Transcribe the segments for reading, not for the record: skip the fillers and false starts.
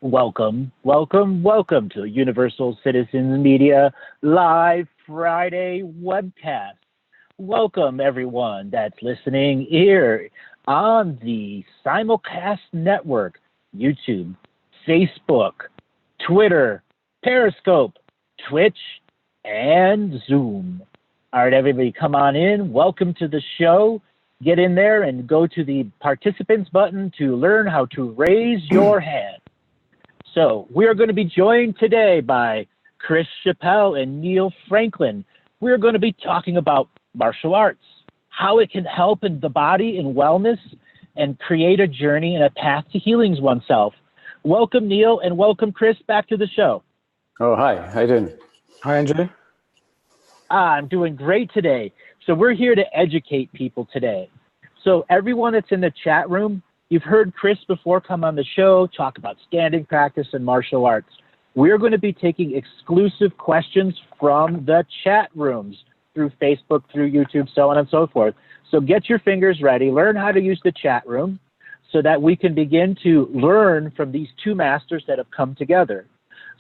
Welcome to Universal Citizens Media Live Friday webcast. Welcome everyone that's listening here on the simulcast network, YouTube, Facebook, Twitter, Periscope, Twitch, and Zoom. All right, everybody come on in. Welcome to the show. Get in there and go to the participants button to learn how to raise your hand. So we are going to be joined today by Chris Chappell and Neil Franklin. We're going to be talking about martial arts, how it can help in the body and wellness, and create a journey and a path to healing oneself. Welcome, Neil, and welcome, Chris, back to the show. Oh, hi. How you doing? Hi, Andrew. I'm doing great today. So we're here to educate people today. So everyone that's in the chat room, you've heard Chris before come on the show, talk about standing practice and martial arts. We're going to be taking exclusive questions from the chat rooms through Facebook, through YouTube, so on and so forth. So get your fingers ready, learn how to use the chat room so that we can begin to learn from these two masters that have come together.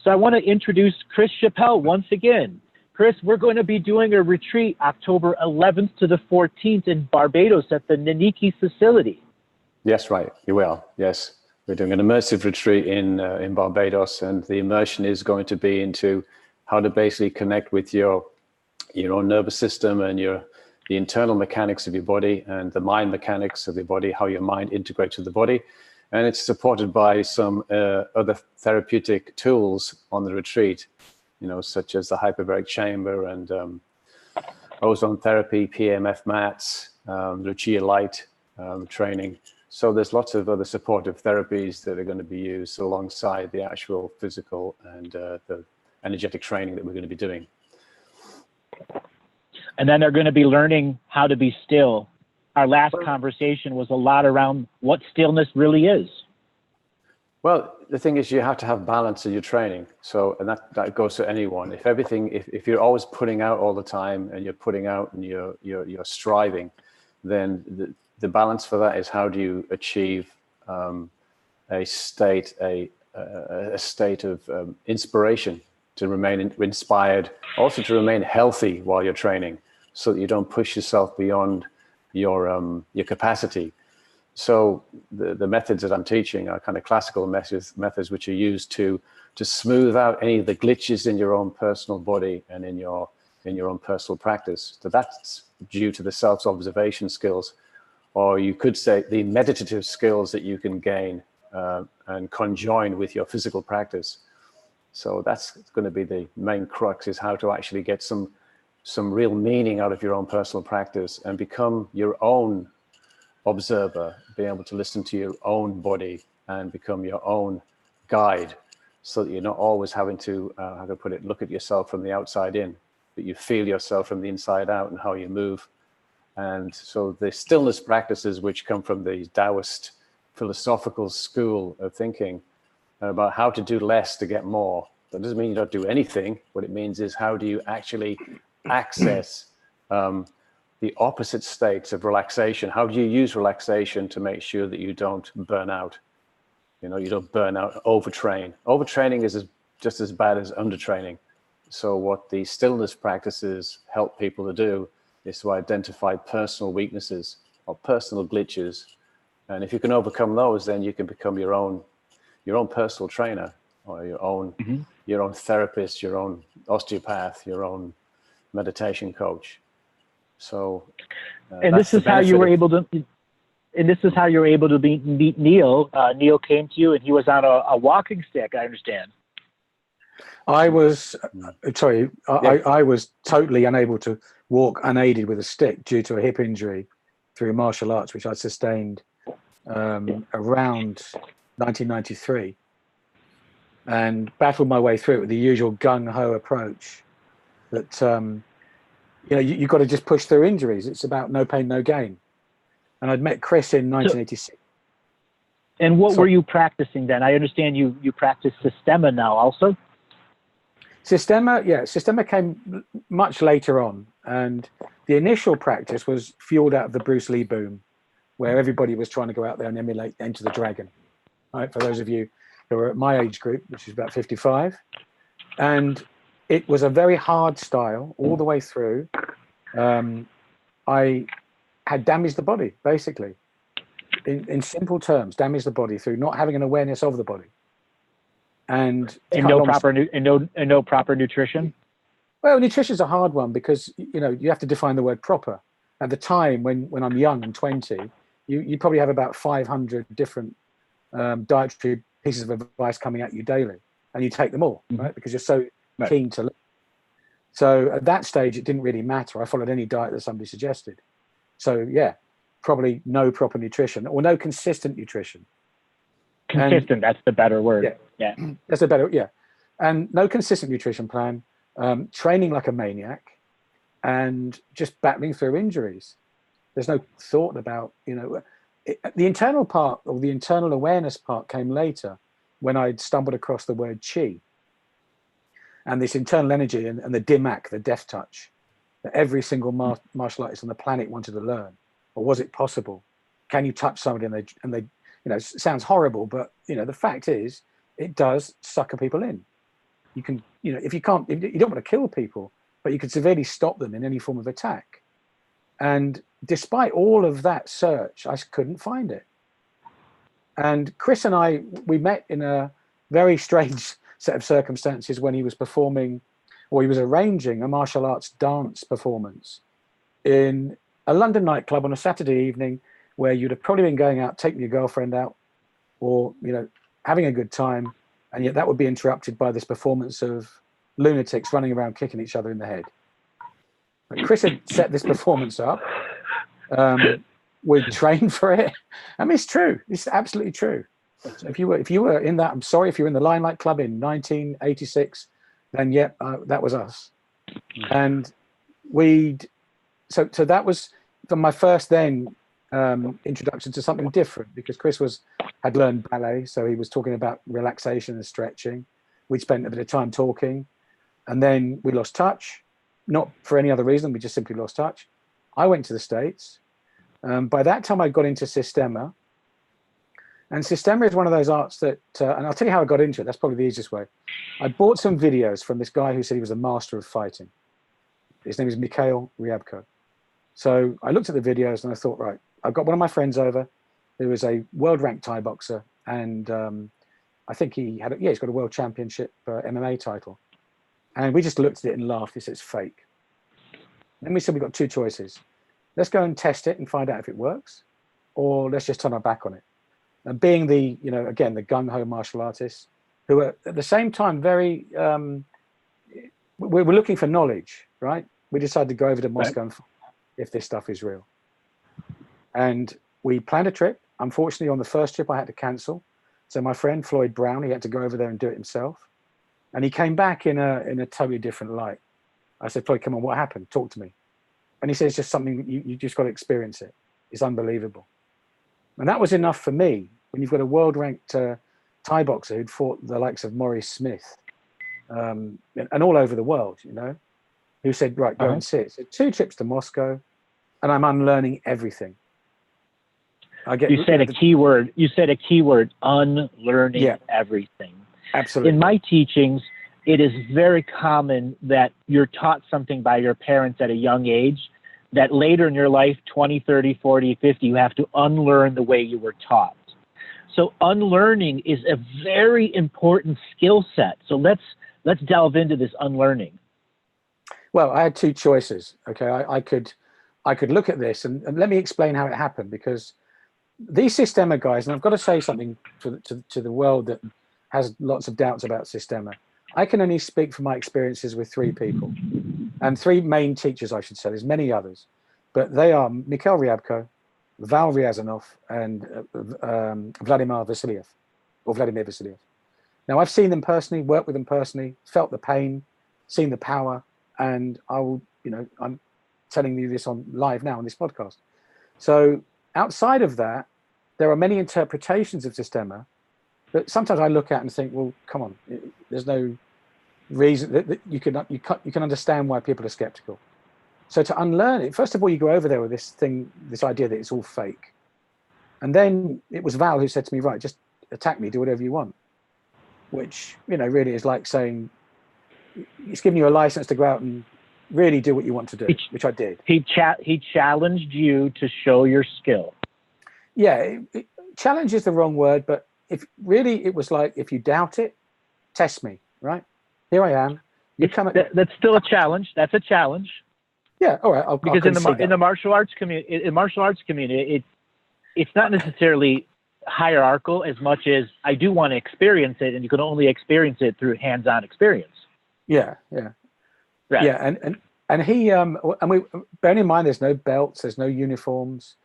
So I want to introduce Chris Chappell once again. Chris, we're going to be doing a retreat October 11th to the 14th in Barbados at the Naniki facility. Yes, right. You will. Yes. We're doing an immersive retreat in Barbados, and the immersion is going to be into how to basically connect with your own nervous system and the internal mechanics of your body and the mind mechanics of your body, how your mind integrates with the body. And it's supported by some other therapeutic tools on the retreat, such as the hyperbaric chamber and ozone therapy, PMF mats, Lucia light training. So there's lots of other supportive therapies that are going to be used alongside the actual physical and the energetic training that we're going to be doing. And then they're going to be learning how to be still. Our last conversation was a lot around what stillness really is. Well, the thing is, you have to have balance in your training. So, and that goes to anyone. If you're always putting out all the time and you're putting out and you're striving, then the balance for that is how do you achieve a state of inspiration, to remain inspired, also to remain healthy while you're training, so that you don't push yourself beyond your capacity. So the methods that I'm teaching are kind of classical methods which are used to smooth out any of the glitches in your own personal body and in your own personal practice. So that's due to the self-observation skills, or you could say the meditative skills that you can gain and conjoin with your physical practice. So that's going to be the main crux, is how to actually get some real meaning out of your own personal practice and become your own observer, be able to listen to your own body and become your own guide, so that you're not always having to, look at yourself from the outside in, but you feel yourself from the inside out and how you move. And so the stillness practices, which come from the Taoist philosophical school of thinking, are about how to do less to get more. That doesn't mean you don't do anything. What it means is, how do you actually access the opposite states of relaxation? How do you use relaxation to make sure that you don't burn out? You don't burn out, overtrain. Overtraining is just as bad as undertraining. So what the stillness practices help people to do is to identify personal weaknesses or personal glitches. And if you can overcome those, then you can become your own personal trainer, or your own therapist, your own osteopath, your own meditation coach. So, and this is how you were able to. And this is how you were able to meet Neil. Neil came to you, and he was on a walking stick, I understand. I was I was totally unable to walk unaided with a stick due to a hip injury through martial arts, which I sustained around 1993, and battled my way through it with the usual gung-ho approach that you've got to just push through injuries. It's about no pain, no gain. And I'd met Chris in 1986. And what were you practicing then? I understand you practice Sistema now also? Sistema came much later on. And the initial practice was fueled out of the Bruce Lee boom, where everybody was trying to go out there and emulate Enter the Dragon. Right? For those of you who were at my age group, which is about 55. And it was a very hard style all the way through. I had damaged the body, basically. In simple terms, damaged the body through not having an awareness of the body. And no proper nutrition. Well, nutrition is a hard one because you have to define the word proper. At the time when I'm young and 20, you probably have about 500 different dietary pieces of advice coming at you daily, and you take them all, right? Because you're so keen to learn. So at that stage, it didn't really matter. I followed any diet that somebody suggested. So yeah, probably no proper nutrition or no consistent nutrition. Consistent, that's the better word. Yeah. That's a better, yeah. And no consistent nutrition plan, training like a maniac, and just battling through injuries. There's no thought about, the internal part, or the internal awareness part, came later when I'd stumbled across the word chi. And this internal energy and the dimak, the death touch, that every single martial artist on the planet wanted to learn. Or was it possible? Can you touch somebody and they it sounds horrible, but the fact is it does sucker people in. You can, if you don't want to kill people, but you can severely stop them in any form of attack. And despite all of that search, I couldn't find it. And Chris and I, we met in a very strange set of circumstances when he was performing, or he was arranging a martial arts dance performance in a London nightclub on a Saturday evening, where you'd have probably been going out, taking your girlfriend out, or having a good time, and yet that would be interrupted by this performance of lunatics running around kicking each other in the head. But Chris had set this performance up. We'd trained for it. I mean, it's true. It's absolutely true. So if you were in that, I'm sorry, if you're in the Limelight Club in 1986, then that was us. And so that was from my first then introduction to something different, because Chris had learned ballet, so he was talking about relaxation and stretching. We'd spent a bit of time talking, and then we lost touch, not for any other reason, we just simply lost touch. I went to the States. By that time I got into Sistema, and Sistema is one of those arts that, and I'll tell you how I got into it, that's probably the easiest way. I bought some videos from this guy who said he was a master of fighting. His name is Mikhail Ryabko. So I looked at the videos and I thought, right, I've got one of my friends over who is a world-ranked Thai boxer, and I think he's got a world championship MMA title. And we just looked at it and laughed. He said, it's fake. Then we said, we've got two choices. Let's go and test it and find out if it works, or let's just turn our back on it. And being the, again, the gung-ho martial artists, who are at the same time very, we're looking for knowledge, right? We decided to go over to Moscow and find if this stuff is real. And we planned a trip. Unfortunately, on the first trip, I had to cancel. So my friend Floyd Brown, he had to go over there and do it himself. And he came back in a totally different light. I said, Floyd, come on, what happened? Talk to me. And he said, it's just something, you just got to experience it. It's unbelievable. And that was enough for me. When you've got a world-ranked Thai boxer who'd fought the likes of Maurice Smith, and all over the world, who said, right, go and sit. So 2 trips to Moscow, and I'm unlearning everything. You said a keyword, unlearning everything. Absolutely. In my teachings, it is very common that you're taught something by your parents at a young age, that later in your life, 20, 30, 40, 50, you have to unlearn the way you were taught. So unlearning is a very important skill set. So let's delve into this unlearning. Well, I had 2 choices. Okay, I could look at this and let me explain how it happened, because these Sistema guys, and I've got to say something to the world that has lots of doubts about Sistema. I can only speak from my experiences with 3 people, and 3 main teachers, I should say. There's many others, but they are Mikhail Ryabko, Val Ryazanov, and Vladimir Vasiliev. Now, I've seen them personally, worked with them personally, felt the pain, seen the power, and I'm telling you this on live now on this podcast. So outside of that, there are many interpretations of Sistema that sometimes I look at and think, well, come on, there's no reason that you can understand why people are skeptical. So to unlearn it, first of all, you go over there with this idea that it's all fake. And then it was Val who said to me, right, just attack me, do whatever you want. which, really is like saying, it's giving you a license to go out and really do what you want to do, which I did. He challenged you to show your skill. Yeah, challenge is the wrong word, but if really it was like, if you doubt it, test me, right? Here I am. That's still a challenge. That's a challenge. Yeah, all right. Because in the martial arts community, it's not necessarily hierarchical as much as I do want to experience it, and you can only experience it through hands-on experience. Yeah. Right. Yeah, and he and we, bearing in mind, there's no belts, there's no uniforms.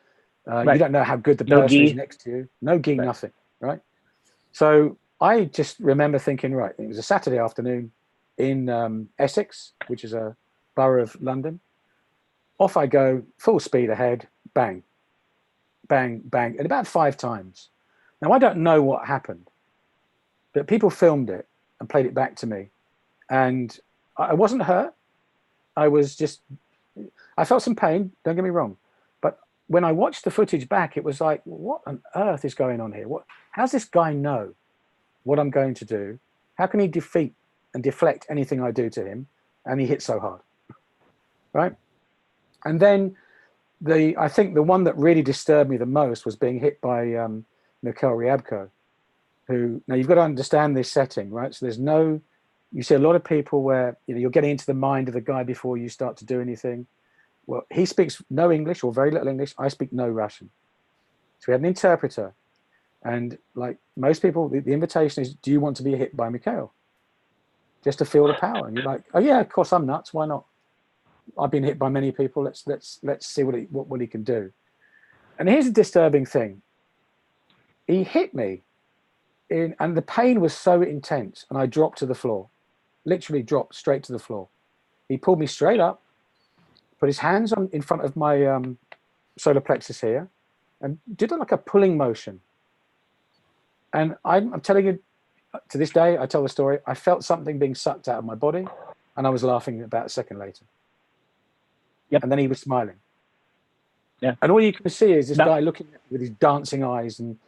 Right. You don't know how good the person is next to you. No gi, Right. Nothing, right? So I just remember thinking, right, it was a Saturday afternoon in Essex, which is a borough of London. Off I go, full speed ahead, bang, bang, bang, and about 5 times. Now, I don't know what happened, but people filmed it and played it back to me. And I wasn't hurt. I felt some pain, don't get me wrong. But when I watched the footage back, it was like, what on earth is going on here? How's this guy know what I'm going to do? How can he defeat and deflect anything I do to him? And he hits so hard, right? And then I think the one that really disturbed me the most was being hit by Mikhail Ryabko, who, now you've got to understand this setting, right? So you see a lot of people where, you're getting into the mind of the guy before you start to do anything. Well, he speaks no English or very little English. I speak no Russian. So we had an interpreter. And like most people, the invitation is, do you want to be hit by Mikhail? Just to feel the power. And you're like, oh yeah, of course I'm nuts. Why not? I've been hit by many people. Let's see what he can do. And here's a disturbing thing. He hit me and the pain was so intense, and I dropped to the floor. Literally dropped straight to the floor. He pulled me straight up, put his hands in front of my solar plexus here, and did like a pulling motion. And I'm telling you, to this day, I tell the story, I felt something being sucked out of my body, and I was laughing about a second later. Yep. And then he was smiling. Yeah. And all you can see is this guy looking at me with his dancing eyes and,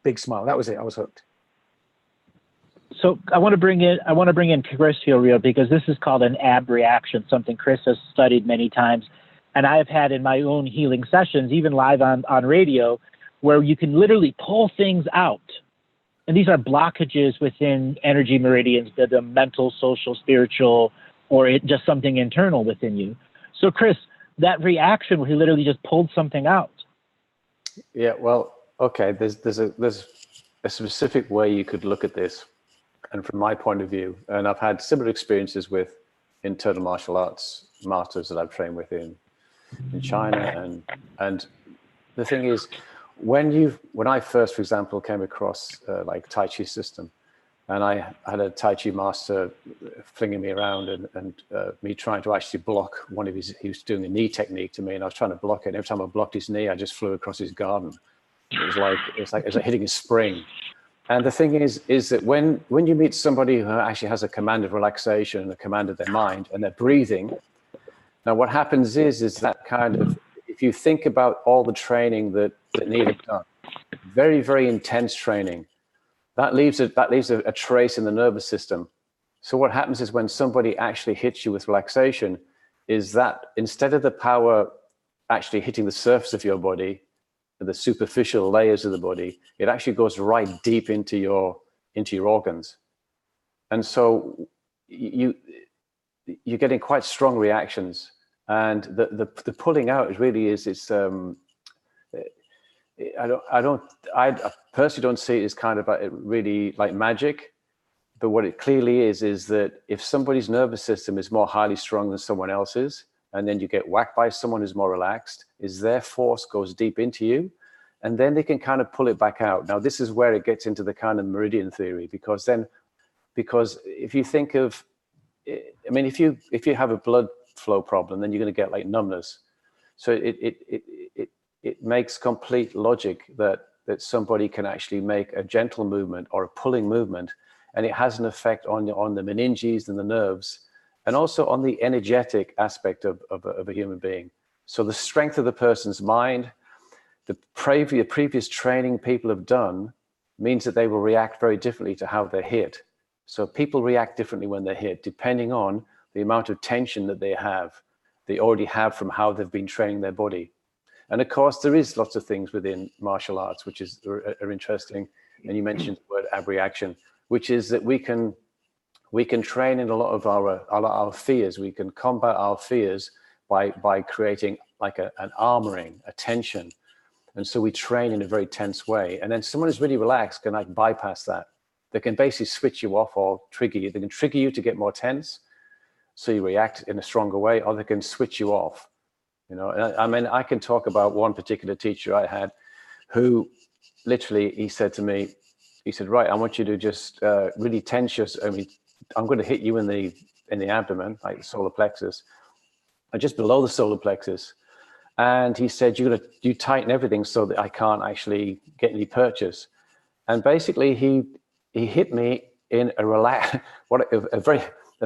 big smile. That was it. I was hooked. So I want to bring in Chris here, because this is called an ab reaction, something Chris has studied many times, and I have had in my own healing sessions, even live on radio, where you can literally pull things out. And these are blockages within energy meridians, the mental, social, spiritual, or just something internal within you. So Chris, that reaction where he literally just pulled something out. Yeah, well, okay, there's a specific way you could look at this. And from my point of view, and I've had similar experiences with internal martial arts masters that I've trained with in China. And the thing is, when I first, for example, came across like Tai Chi system, and I had a Tai Chi master flinging me around and me trying to actually block he was doing a knee technique to me, and I was trying to block it. And every time I blocked his knee, I just flew across his garden. It was like hitting a spring. And the thing is that when you meet somebody who actually has a command of relaxation and a command of their mind and their breathing, now what happens is that kind of, if you think about all the training that Neil had done, very, very intense training, that leaves a trace in the nervous system. So what happens is when somebody actually hits you with relaxation, is that instead of the power actually hitting the surface of your body, the superficial layers of the body, it actually goes right deep into your organs. And so you're getting quite strong reactions. And the pulling out really is, I personally don't see it as kind of really like magic, but what it clearly is that if somebody's nervous system is more highly strung than someone else's, and then you get whacked by someone who's more relaxed, is their force goes deep into you, and then they can kind of pull it back out. Now, this is where it gets into the kind of meridian theory, because if you think of, I mean, if you have a blood flow problem, then you're going to get like numbness. So it makes complete logic that somebody can actually make a gentle movement or a pulling movement, and it has an effect on the meninges and the nerves, and also on the energetic aspect of a human being. So the strength of the person's mind, the previous training people have done, means that they will react very differently to how they're hit. So people react differently when they're hit, depending on the amount of tension that they already have from how they've been training their body. And of course, there is lots of things within martial arts which are interesting. And you mentioned the word abreaction, which is that we can train in a lot of our fears. We can combat our fears by creating like an armoring, a tension. And so we train in a very tense way. And then someone who's really relaxed can like bypass that. They can basically switch you off or trigger you. They can trigger you to get more tense, so you react in a stronger way, or they can switch you off. You know, and I mean, I can talk about one particular teacher I had who literally, he said to me, he said, right, I want you to just really tense yourself. I mean, I'm going to hit you in the abdomen, like the solar plexus, and just below the solar plexus. And he said, you tighten everything so that I can't actually get any purchase. And basically he hit me in a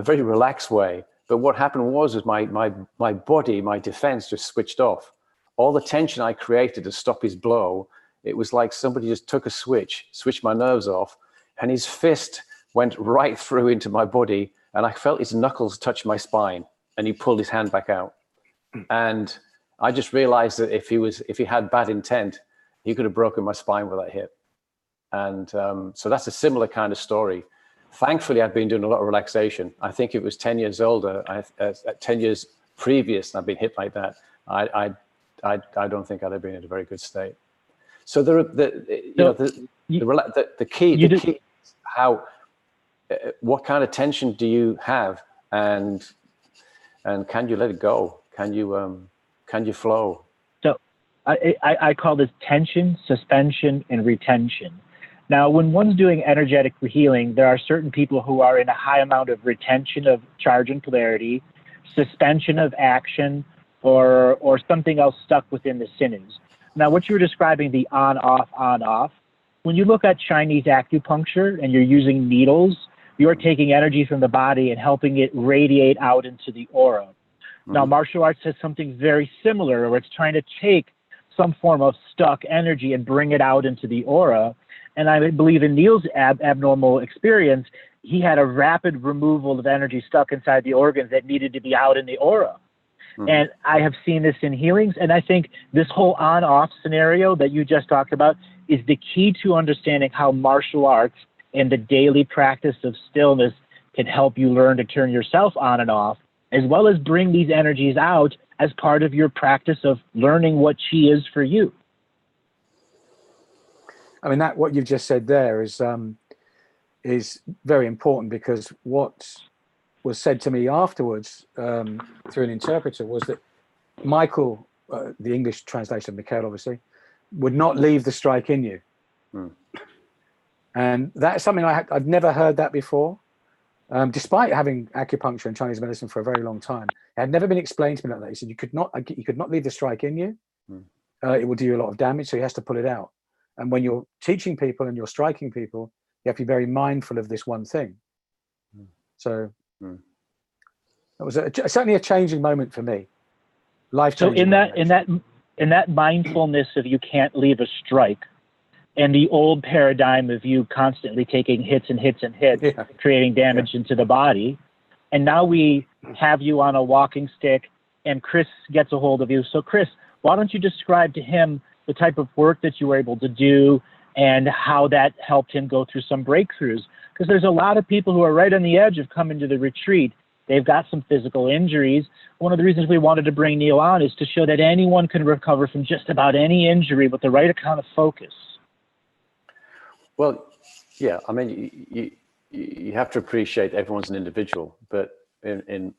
very relaxed way. But what happened was my body, my defense just switched off. All the tension I created to stop his blow, it was like somebody just took a switched my nerves off, and his fist went right through into my body, and I felt his knuckles touch my spine, and he pulled his hand back out. And I just realized that if he had bad intent, he could have broken my spine with that hit. And so that's a similar kind of story. Thankfully, I'd been doing a lot of relaxation. I think it was 10 years older, 10 years previous, and I've been hit like that. I don't think I'd have been in a very good state. So the key is how, what kind of tension do you have, and can you let it go? Can you flow? So I call this tension, suspension, and retention. Now, when one's doing energetic healing, there are certain people who are in a high amount of retention of charge and polarity, suspension of action, or something else stuck within the sinews. Now, what you were describing, the on-off, when you look at Chinese acupuncture and you're using needles, you're taking energy from the body and helping it radiate out into the aura. Now, martial arts has something very similar, where it's trying to take some form of stuck energy and bring it out into the aura. And I believe in Neil's abnormal experience, he had a rapid removal of energy stuck inside the organs that needed to be out in the aura. And I have seen this in healings. And I think this whole on-off scenario that you just talked about is the key to understanding how martial arts and the daily practice of stillness can help you learn to turn yourself on and off, as well as bring these energies out as part of your practice of learning what chi is for you. I mean, that what you've just said there is very important, because what was said to me afterwards through an interpreter was that Michael, the English translation of Mikhail, obviously, would not leave the strike in you. And that's something I've never heard that before. Despite having acupuncture and Chinese medicine for a very long time, it had never been explained to me like that. He said you could not leave the strike in you. It will do you a lot of damage, so he has to pull it out. And when you're teaching people and you're striking people, you have to be very mindful of this one thing. So that was certainly a changing moment for me. Life-changing. So in that mindfulness of you can't leave a strike, and the old paradigm of you constantly taking hits and hits and hits, creating damage into the body. And now we have you on a walking stick, and Chris gets a hold of you. So Chris, why don't you describe to him the type of work that you were able to do and how that helped him go through some breakthroughs? Because there's a lot of people who are right on the edge of coming to the retreat. They've got some physical injuries. One of the reasons we wanted to bring Neil on is to show that anyone can recover from just about any injury with the right amount of focus. Well, yeah, I mean, you have to appreciate everyone's an individual, but in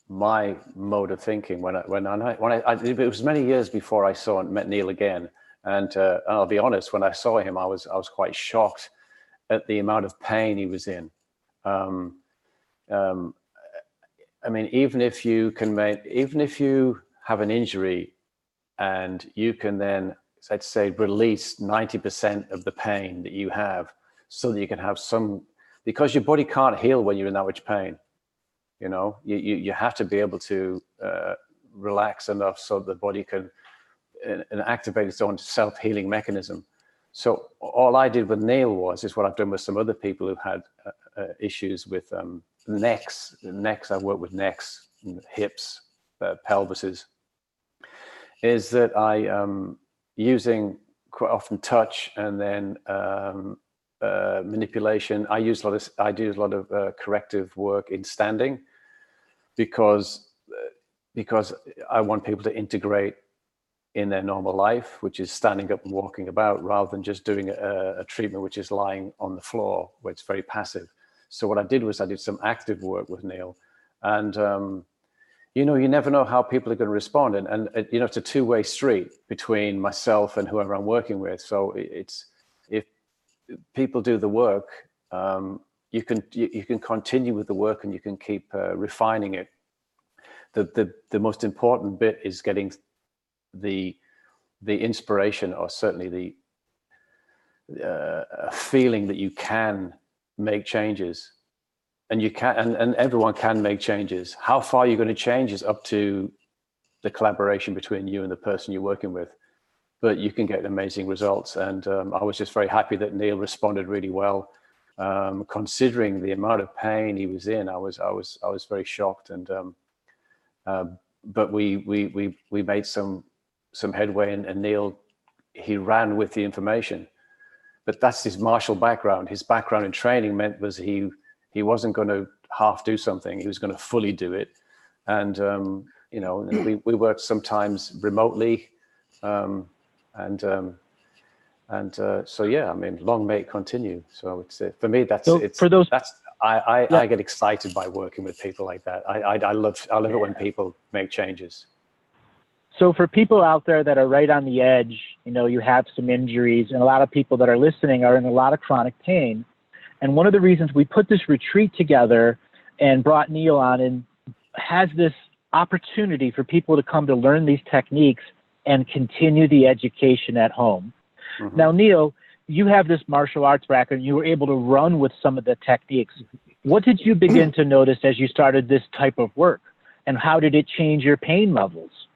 my mode of thinking, when I it was many years before I saw and met Neil again, and I'll be honest, when I saw him, I was quite shocked at the amount of pain he was in. I mean, even if you have an injury and you can then, let's say, release 90% of the pain that you have, so that you can have some, because your body can't heal when you're in that much pain. You know, you have to be able to relax enough so the body can and activate its own self-healing mechanism. So all I did with Neil is what I've done with some other people who've had issues with necks. I work with necks, hips, pelvises. Is that I using quite often touch and then manipulation. I do a lot of corrective work in standing because I want people to integrate in their normal life, which is standing up and walking about, rather than just doing a treatment which is lying on the floor where it's very passive. So what I did was I did some active work with Neil, and you never know how people are going to respond, and it's a two-way street between myself and whoever I'm working with. So it's, if people do the work, you can continue with the work and you can keep refining it. The most important bit is getting the inspiration, or certainly the feeling that you can make changes, and you can, and everyone can make changes. How far you're going to change is up to the collaboration between you and the person you're working with, but you can get amazing results. And I was just very happy that Neil responded really well, considering the amount of pain he was in. I was very shocked, and but we made some headway, and Neil, he ran with the information. But that's his martial background. His background in training was he wasn't going to half do something. He was going to fully do it. And we worked sometimes remotely, so yeah, I mean, long may it continue. So it's for me, I get excited by working with people like that. I love it when people make changes. So for people out there that are right on the edge, you have some injuries, and a lot of people that are listening are in a lot of chronic pain. And one of the reasons we put this retreat together and brought Neil on and has this opportunity for people to come to learn these techniques and continue the education at home. Mm-hmm. Now, Neil, you have this martial arts background. You were able to run with some of the techniques. What did you begin to notice as you started this type of work? And how did it change your pain levels?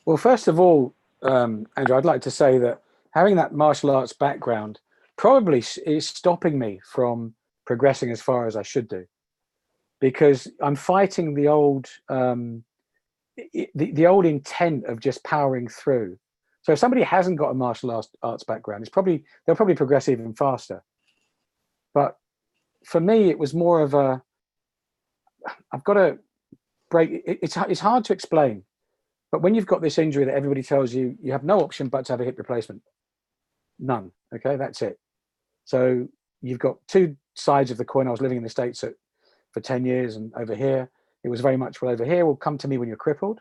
Well, first of all, Andrew, I'd like to say that having that martial arts background probably is stopping me from progressing as far as I should do, because I'm fighting the old the old intent of just powering through. So if somebody hasn't got a martial arts background, they'll probably progress even faster. But for me, it was more of I've got to break. It's hard to explain. But when you've got this injury that everybody tells you have no option but to have a hip replacement, none. Okay, that's it. So you've got two sides of the coin. I was living in the States for 10 years, and over here, it was very much, well, over here, well, come to me when you're crippled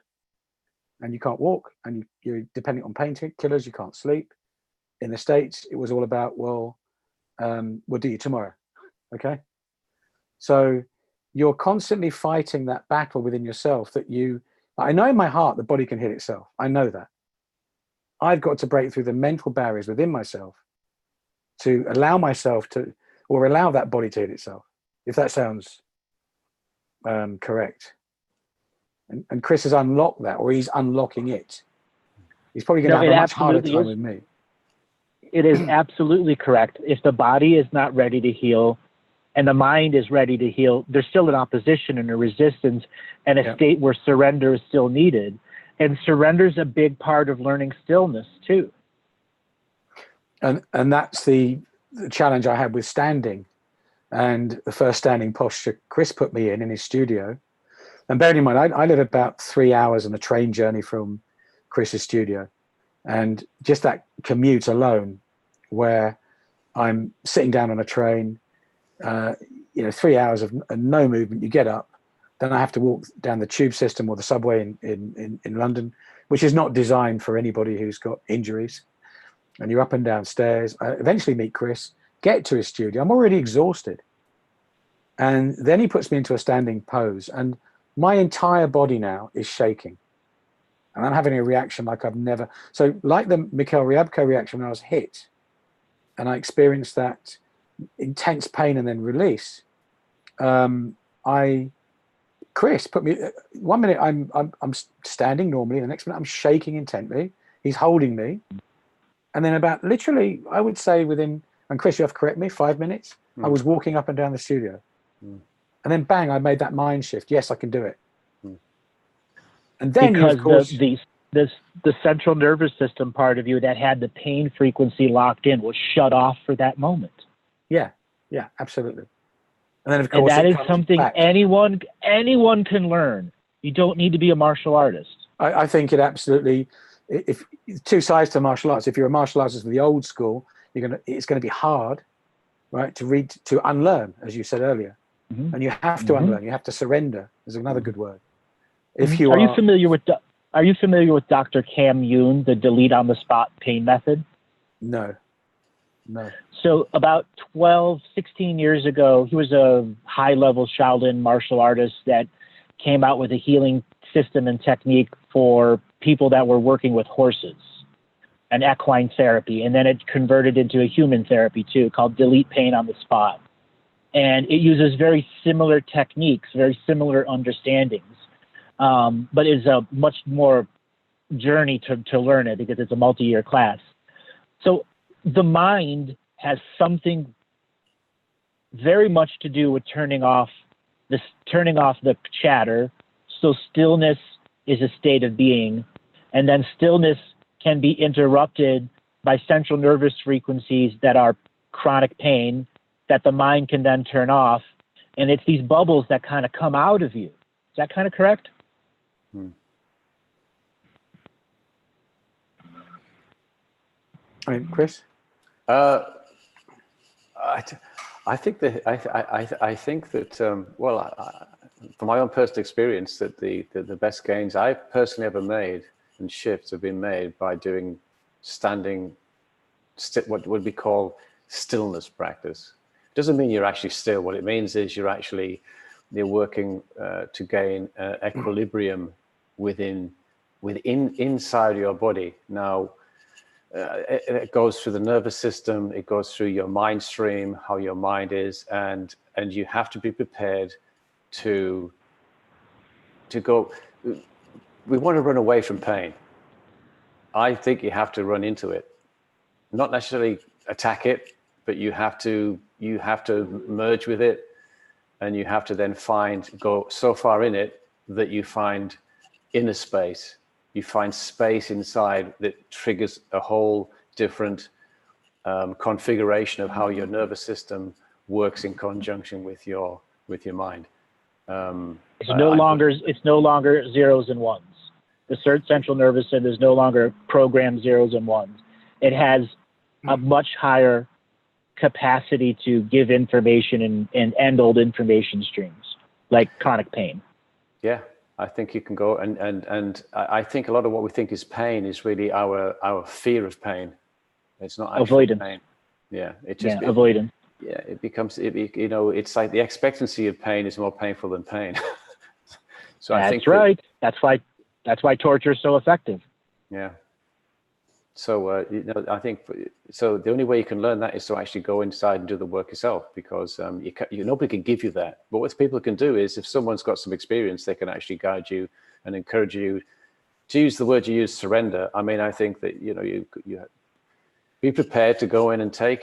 and you can't walk and you're dependent on painkillers, you can't sleep. In the States, it was all about, well, we'll do you tomorrow. Okay. So you're constantly fighting that battle within yourself that I know in my heart the body can heal itself. I know that. I've got to break through the mental barriers within myself to allow myself to, or allow that body to heal itself, if that sounds correct. And Chris has unlocked that, or he's unlocking it. He's probably going to have a much harder time with me. It is absolutely correct. If the body is not ready to heal, and the mind is ready to heal, there's still an opposition and a resistance and a state where surrender is still needed. And surrender is a big part of learning stillness too. And that's the challenge I had with standing. And the first standing posture Chris put me in his studio. And bearing in mind, I live about 3 hours on a train journey from Chris's studio. And just that commute alone, where I'm sitting down on a train, 3 hours of no movement, you get up, then I have to walk down the tube system or the subway in London, which is not designed for anybody who's got injuries. And you're up and down stairs. I eventually meet Chris, get to his studio. I'm already exhausted. And then he puts me into a standing pose, and my entire body now is shaking. And I'm having a reaction like I've never. So like the Mikhail Ryabko reaction when I was hit, and I experienced that intense pain and then release. Chris put me. 1 minute I'm standing normally, the next minute I'm shaking intently. He's holding me, And then about literally, I would say within, and Chris, you have to correct me, 5 minutes, I was walking up and down the studio. And then bang, I made that mind shift. Yes, I can do it. And then because you, of course, the central nervous system part of you that had the pain frequency locked in was shut off for that moment. Yeah, absolutely. And then of course, and that is something anyone can learn. You don't need to be a martial artist. I think it absolutely. If two sides to martial arts. If you're a martial artist of the old school, it's going to be hard, right, to unlearn, as you said earlier. And you have to unlearn. You have to surrender. Is another good word. If you are you familiar with Dr. Cam Yoon, the delete on the spot pain method? No. So about 12, 16 years ago, he was a high-level Shaolin martial artist that came out with a healing system and technique for people that were working with horses, an equine therapy. And then it converted into a human therapy too, called delete pain on the spot. And it uses very similar techniques, very similar understandings, but is a much more journey to learn it because it's a multi-year class. So the mind has something very much to do with turning off the chatter. So stillness is a state of being, and then stillness can be interrupted by central nervous frequencies that are chronic pain that the mind can then turn off. And it's these bubbles that kind of come out of you. Is that kind of correct? I mean, Chris? I think that from my own personal experience, that the best gains I've personally ever made and shifts have been made by doing what would we call stillness practice. It doesn't mean you're actually still. What it means is you're working to gain equilibrium inside your body. Now, it goes through the nervous system, it goes through your mind stream, how your mind is, and you have to be prepared to go. We want to run away from pain. I think you have to run into it, not necessarily attack it, but you have to merge with it, and you have to then go so far in it that you find inner space. You find space inside that triggers a whole different configuration of how your nervous system works in conjunction with your mind. It's no longer zeros and ones. The central nervous system is no longer programmed zeros and ones. It has a much higher capacity to give information and end old information streams, like chronic pain. Yeah. I think you can go and I think a lot of what we think is pain is really our fear of pain. It's not actually avoidance. Pain. Yeah, avoidance. Yeah, it becomes it's like the expectancy of pain is more painful than pain. So I think right. That's why torture is so effective. Yeah. So I think so. The only way you can learn that is to actually go inside and do the work yourself, because nobody can give you that. But what people can do is, if someone's got some experience, they can actually guide you and encourage you to use the word you use, surrender. I mean, I think that you be prepared to go in and take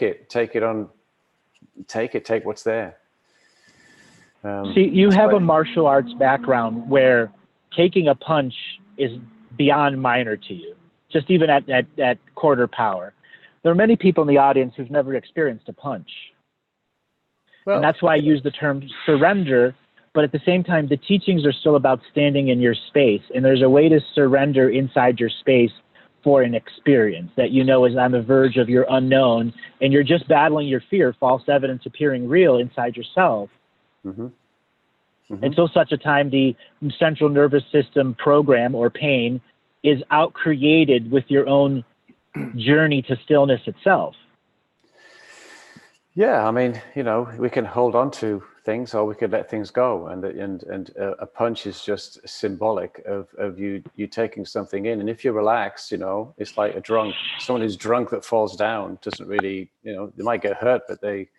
what's there. See, you have a martial arts background where taking a punch is beyond minor to you. Just even at quarter power. There are many people in the audience who've never experienced a punch. And that's why I use the term surrender, but at the same time, the teachings are still about standing in your space. And there's a way to surrender inside your space for an experience that is on the verge of your unknown, and you're just battling your fear, false evidence appearing real inside yourself. Until such a time, the central nervous system program or pain is out-created with your own journey to stillness itself. Yeah, I mean, we can hold on to things, or we could let things go, and a punch is just symbolic of you taking something in. And if you're relaxed, it's like a drunk. Someone who's drunk that falls down doesn't really, they might get hurt, but they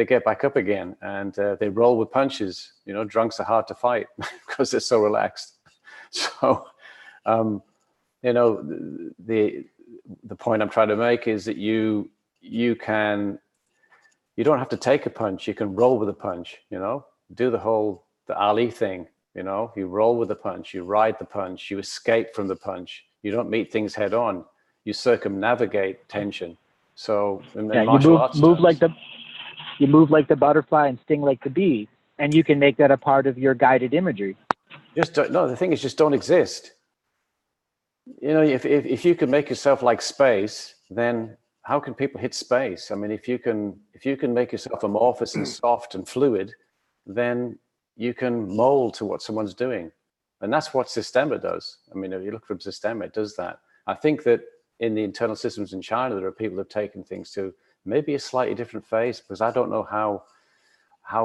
get back up again, and they roll with punches. Drunks are hard to fight because they're so relaxed. So. the point I'm trying to make is that you don't have to take a punch. You can roll with a punch, do the Ali thing, you roll with the punch, you ride the punch, you escape from the punch. You don't meet things head on. You circumnavigate tension. So in martial arts you move like the butterfly and sting like the bee, and you can make that a part of your guided imagery. The thing is, just don't exist. If you can make yourself like space, then how can people hit space? I mean, if you can make yourself amorphous and soft and fluid, then you can mold to what someone's doing. And that's what Systema does. I mean, if you look from Systema, it does that. I think that in the internal systems in China, there are people who have taken things to maybe a slightly different phase, because I don't know how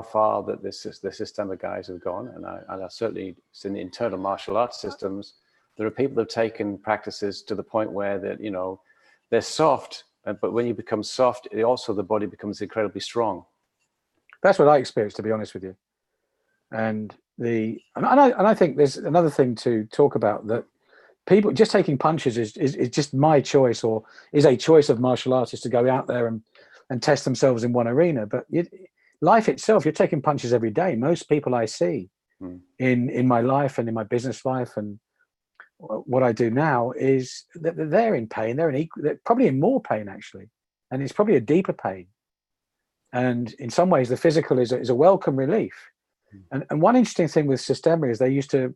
far that the Systema guys have gone. And I certainly, in the internal martial arts systems, there are people that have taken practices to the point where that, they're soft, but when you become soft, the body becomes incredibly strong. That's what I experienced, to be honest with you. And I think there's another thing to talk about, that people just taking punches is just my choice, or is a choice of martial artists to go out there and test themselves in one arena. But life itself, you're taking punches every day. Most people I see in my life and in my business life and what I do now is that they're in pain. They're probably in more pain, actually, and it's probably a deeper pain. And in some ways, the physical is a welcome relief. And one interesting thing with Systema is they used to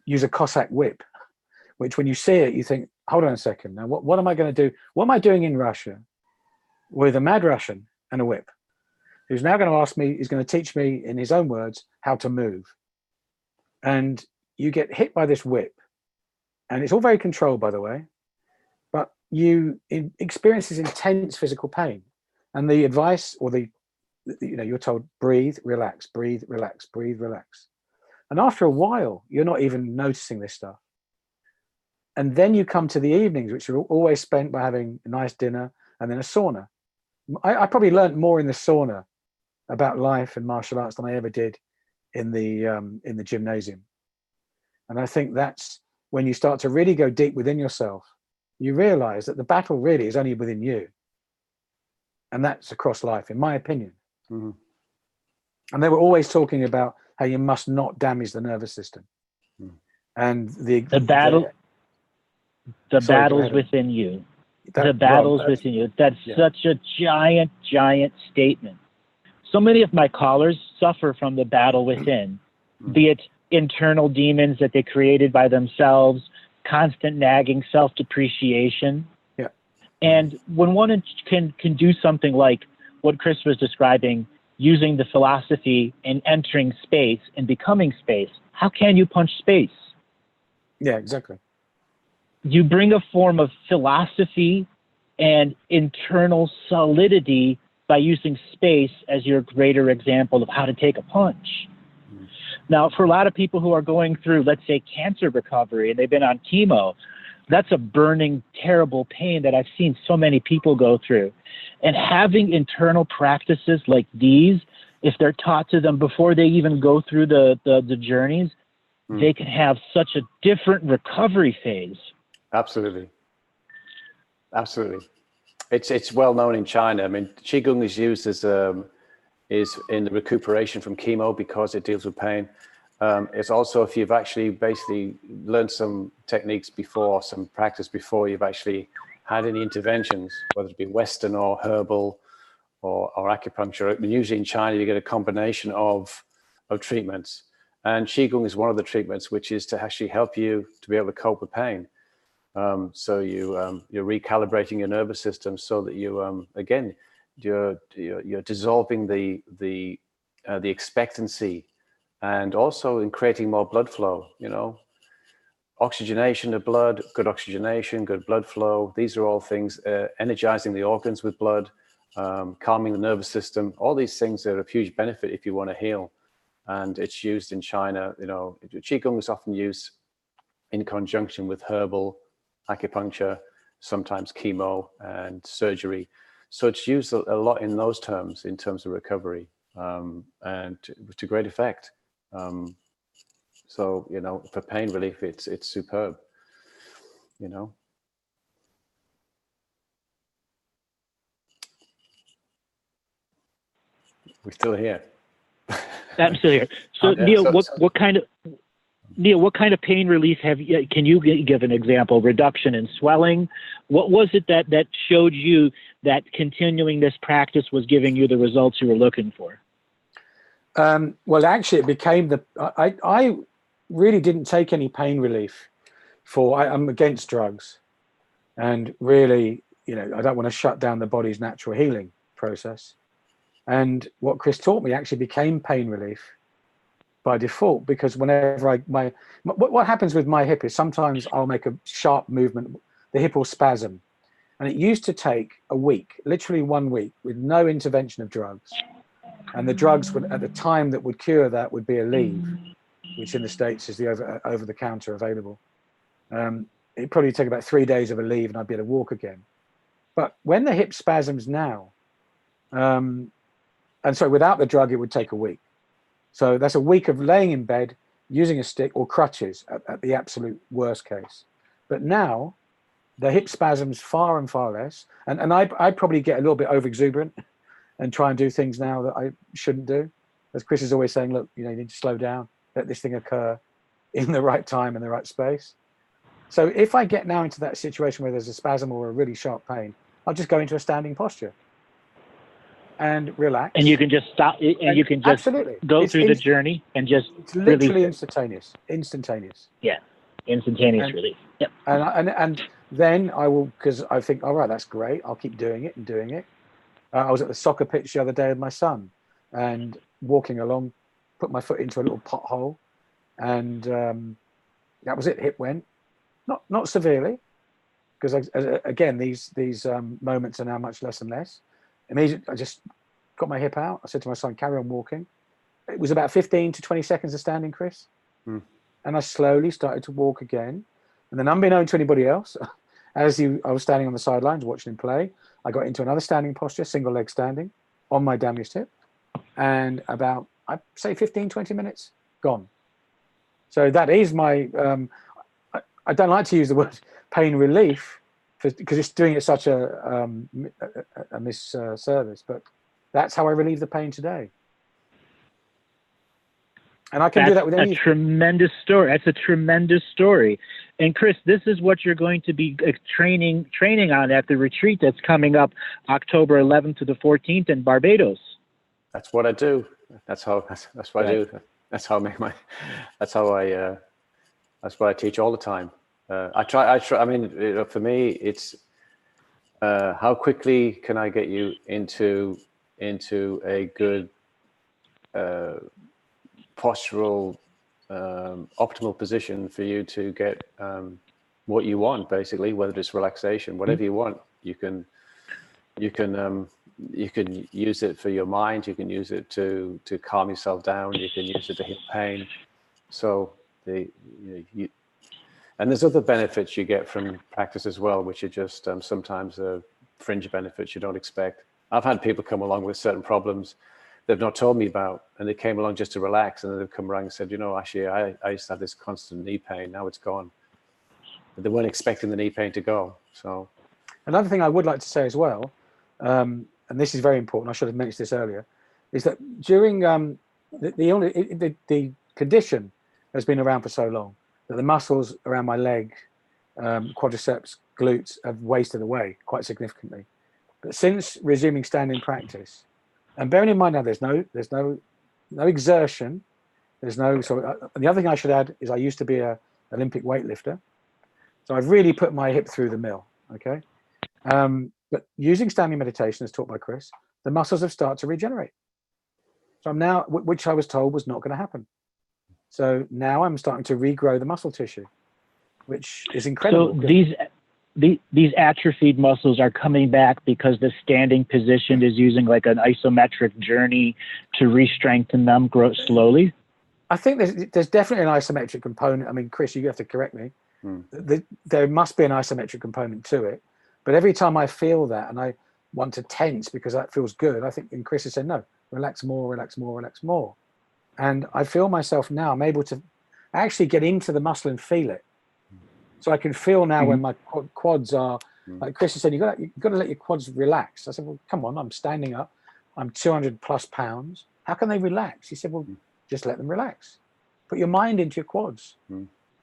use a Cossack whip, which when you see it, you think, hold on a second. Now, what am I going to do? What am I doing in Russia with a mad Russian and a whip, who's now going to ask me, he's going to teach me, in his own words, how to move. And you get hit by this whip, and it's all very controlled, by the way, but you experience this intense physical pain. And the advice, or you're told, breathe, relax, breathe, relax, breathe, relax. And after a while, you're not even noticing this stuff. And then you come to the evenings, which are always spent by having a nice dinner and then a sauna. I probably learned more in the sauna about life and martial arts than I ever did in the gymnasium. And I think that's when you start to really go deep within yourself, you realize that the battle really is only within you. And that's across life, in my opinion. Mm-hmm. And they were always talking about how you must not damage the nervous system. Mm. And the battle's within you. The battle's within you. That's such a giant, giant statement. So many of my callers suffer from the battle within, be it internal demons that they created by themselves, constant nagging self-depreciation. Yeah. And when one can do something like what Chris was describing, using the philosophy and entering space and becoming space, how can you punch space? Yeah, exactly. You bring a form of philosophy and internal solidity by using space as your greater example of how to take a punch. Now, for a lot of people who are going through, let's say, cancer recovery, and they've been on chemo, that's a burning, terrible pain that I've seen so many people go through. And having internal practices like these, if they're taught to them before they even go through the journeys, they can have such a different recovery phase. Absolutely. Absolutely. It's well known in China. I mean, Qigong is used as is in the recuperation from chemo because it deals with pain. It's also if you've actually basically learned some techniques before, some practice before you've actually had any interventions, whether it be Western or herbal or acupuncture. I mean, usually in China, you get a combination of treatments. And Qigong is one of the treatments, which is to actually help you to be able to cope with pain. So you're recalibrating your nervous system so that you, again, you're dissolving the expectancy, and also in creating more blood flow. Oxygenation of blood, good oxygenation, good blood flow. These are all things, energizing the organs with blood, calming the nervous system. All these things are of huge benefit if you want to heal. And it's used in China. Qigong is often used in conjunction with herbal, acupuncture, sometimes chemo and surgery. So it's used a lot in those terms, in terms of recovery, and to great effect. So, for pain relief, it's superb, We're still here. I'm still here. So Yeah, Neil, so- what kind of pain relief can you give an example? Reduction in swelling? What was it that showed you that continuing this practice was giving you the results you were looking for? Well, actually, it became I really didn't take any pain relief I'm against drugs, and really, I don't want to shut down the body's natural healing process. And what Chris taught me actually became pain relief by default, because whenever what happens with my hip is sometimes I'll make a sharp movement, the hip will spasm, and it used to take a week, literally 1 week, with no intervention of drugs. And the drugs would, at the time, that would cure that would be Aleve, which in the States is the over the counter available. It'd probably take about 3 days of Aleve and I'd be able to walk again. But when the hip spasms now, and so without the drug, it would take a week. So that's a week of laying in bed, using a stick or crutches at the absolute worst case. But now the hip spasms far and far less. And I probably get a little bit over exuberant and try and do things now that I shouldn't do. As Chris is always saying, look, you need to slow down, let this thing occur in the right time and the right space. So if I get now into that situation where there's a spasm or a really sharp pain, I'll just go into a standing posture and relax. And you can just stop, and you can just absolutely go through the journey and just it's literally release instantaneous. Yeah, instantaneous relief. Yep. And then I will, because I think, all right, that's great. I'll keep doing it and doing it. I was at the soccer pitch the other day with my son and walking along, put my foot into a little pothole, and that was it. Hip went, not severely, because again these moments are now much less and less. Immediately, I just got my hip out. I said to my son, "Carry on walking." It was about 15 to 20 seconds of standing, Chris, and I slowly started to walk again. And then, unbeknown to anybody else, I was standing on the sidelines watching him play. I got into another standing posture, single leg standing, on my damaged hip, and about, I'd say 15, 20 minutes, gone. So that is my, I don't like to use the word pain relief because it's doing it such a misservice, but that's how I relieve the pain today. And I can do that with any. Tremendous story. That's a tremendous story. And Chris, this is what you're going to be training on at the retreat that's coming up October 11th to the 14th in Barbados. That's what I do. That's what I do. That's how I teach all the time. I try. I mean, for me, it's how quickly can I get you into a good postural optimal position for you to get what you want, basically, whether it's relaxation, whatever you want. You can use it for your mind, you can use it to calm yourself down, you can use it to heal pain. So and there's other benefits you get from practice as well, which are just sometimes fringe benefits you don't expect. I've had people come along with certain problems they've not told me about, and they came along just to relax, and then they've come around and said, actually, I used to have this constant knee pain, now it's gone. But they weren't expecting the knee pain to go. So another thing I would like to say as well, and this is very important, I should have mentioned this earlier, is that during the condition has been around for so long that the muscles around my leg, quadriceps, glutes have wasted away quite significantly. But since resuming standing practice, and bearing in mind now there's no exertion, so the other thing I should add is I used to be a Olympic weightlifter, so I've really put my hip through the mill. Okay, but using standing meditation as taught by Chris, the muscles have started to regenerate. So I'm now, which I was told was not going to happen. So now I'm starting to regrow the muscle tissue, which is incredible. So these atrophied muscles are coming back because the standing position is using like an isometric journey to re-strengthen them, grow slowly? I think there's definitely an isometric component. I mean, Chris, you have to correct me. There must be an isometric component to it. But every time I feel that and I want to tense because that feels good, I think, and Chris has said, no, relax more, relax more, relax more. And I feel myself now, I'm able to actually get into the muscle and feel it. So I can feel now when my quads are, like Chris has said, you've got to let your quads relax. I said, well, come on, I'm standing up. I'm 200 plus pounds. How can they relax? He said, well, just let them relax. Put your mind into your quads.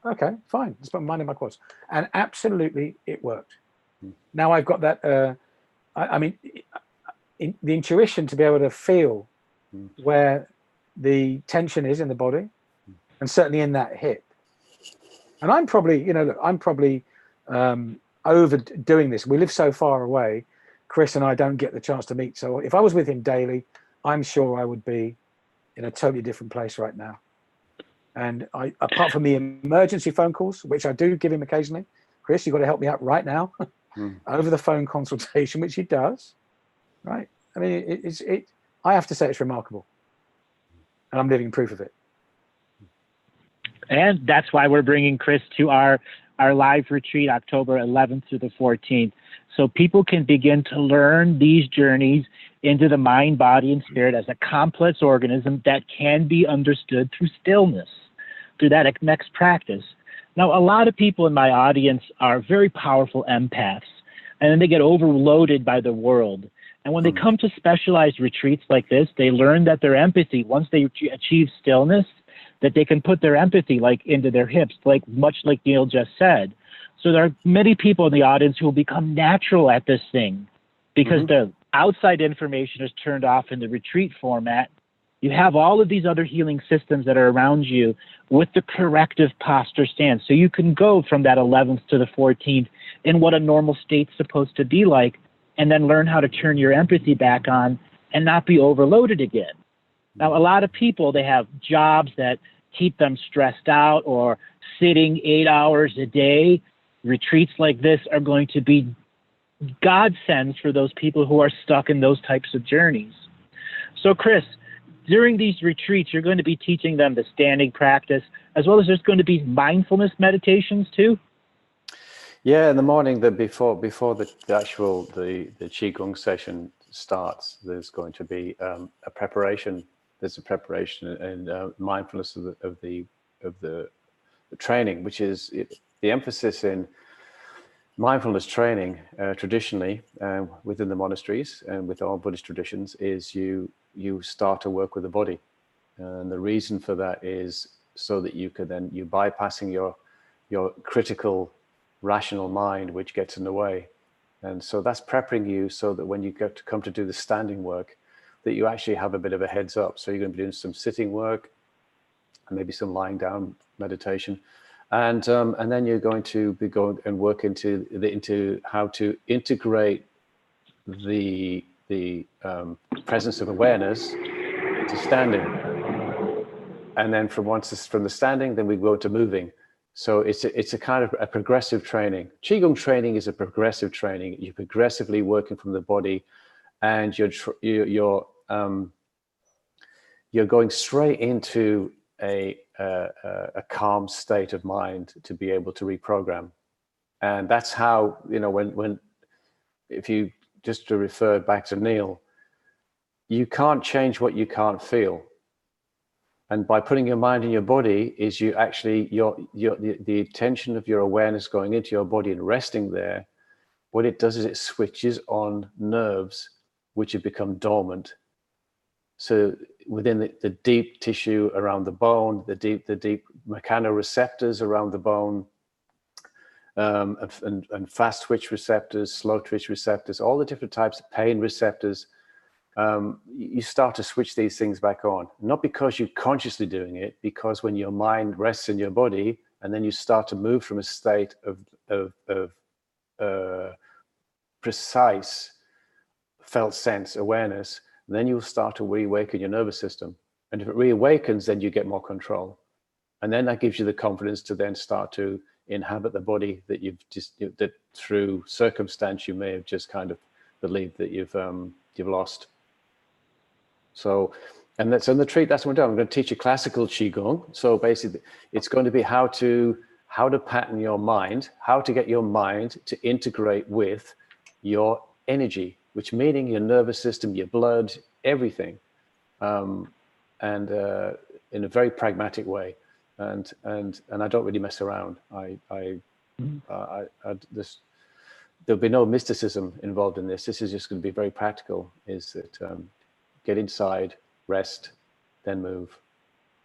Okay, fine. Let's put my mind in my quads. And absolutely, it worked. Now I've got that, I mean, the intuition to be able to feel where the tension is in the body, and certainly in that hip. And I'm probably, you know, look, I'm probably overdoing this. We live so far away. Chris and I don't get the chance to meet. So if I was with him daily, I'm sure I would be in a totally different place right now. And apart from the emergency phone calls, which I do give him occasionally, Chris, you've got to help me out right now, over the phone consultation, which he does, right? I mean, I have to say it's remarkable. And I'm living proof of it. And that's why we're bringing Chris to our live retreat, October 11th through the 14th. So people can begin to learn these journeys into the mind, body, and spirit as a complex organism that can be understood through stillness, through that next practice. Now, a lot of people in my audience are very powerful empaths, and then they get overloaded by the world. And when they come to specialized retreats like this, they learn that their empathy, once they achieve stillness, that they can put their empathy like into their hips, like much like Neil just said. So there are many people in the audience who will become natural at this thing because the outside information is turned off in the retreat format. You have all of these other healing systems that are around you with the corrective posture stance. So you can go from that 11th to the 14th in what a normal state's supposed to be like, and then learn how to turn your empathy back on and not be overloaded again. Now, a lot of people, they have jobs that keep them stressed out or sitting 8 hours a day. Retreats like this are going to be godsends for those people who are stuck in those types of journeys. So, Chris, during these retreats, you're going to be teaching them the standing practice, as well as there's going to be mindfulness meditations too? Yeah, in the morning, before the actual the Qigong session starts, there's going to be a preparation. There's a preparation and mindfulness of the training, which is the emphasis in mindfulness training traditionally within the monasteries and with all Buddhist traditions is you start to work with the body, and the reason for that is so that you bypassing your critical rational mind, which gets in the way. And so that's preparing you so that when you come to do the standing work, that you actually have a bit of a heads up. So you're going to be doing some sitting work and maybe some lying down meditation. And then you're going to be going and work into how to integrate the presence of awareness into standing. And then from the standing, then we go to moving. So it's a kind of a progressive training. Qigong training is a progressive training. You're progressively working from the body, and you're going straight into a calm state of mind to be able to reprogram. And that's how, when if you just to refer back to Neil, you can't change what you can't feel. And by putting your mind in your body is you actually, the attention of your awareness going into your body and resting there, what it does is it switches on nerves which have become dormant. So within the deep tissue around the bone, the deep mechanoreceptors around the bone, and fast twitch receptors, slow twitch receptors, all the different types of pain receptors, you start to switch these things back on. Not because you're consciously doing it, because when your mind rests in your body and then you start to move from a state of precise felt sense awareness, then you'll start to reawaken your nervous system. And if it reawakens, then you get more control. And then that gives you the confidence to then start to inhabit the body that that through circumstance you may have just kind of believed that you've lost. So, and that's in the retreat. That's what we're doing. I'm going to teach you classical Qigong. So basically, it's going to be how to pattern your mind, how to get your mind to integrate with your energy, which meaning your nervous system, your blood, everything, and in a very pragmatic way. And I don't really mess around. There'll be no mysticism involved in this. This is just going to be very practical. Is that get inside, rest, then move,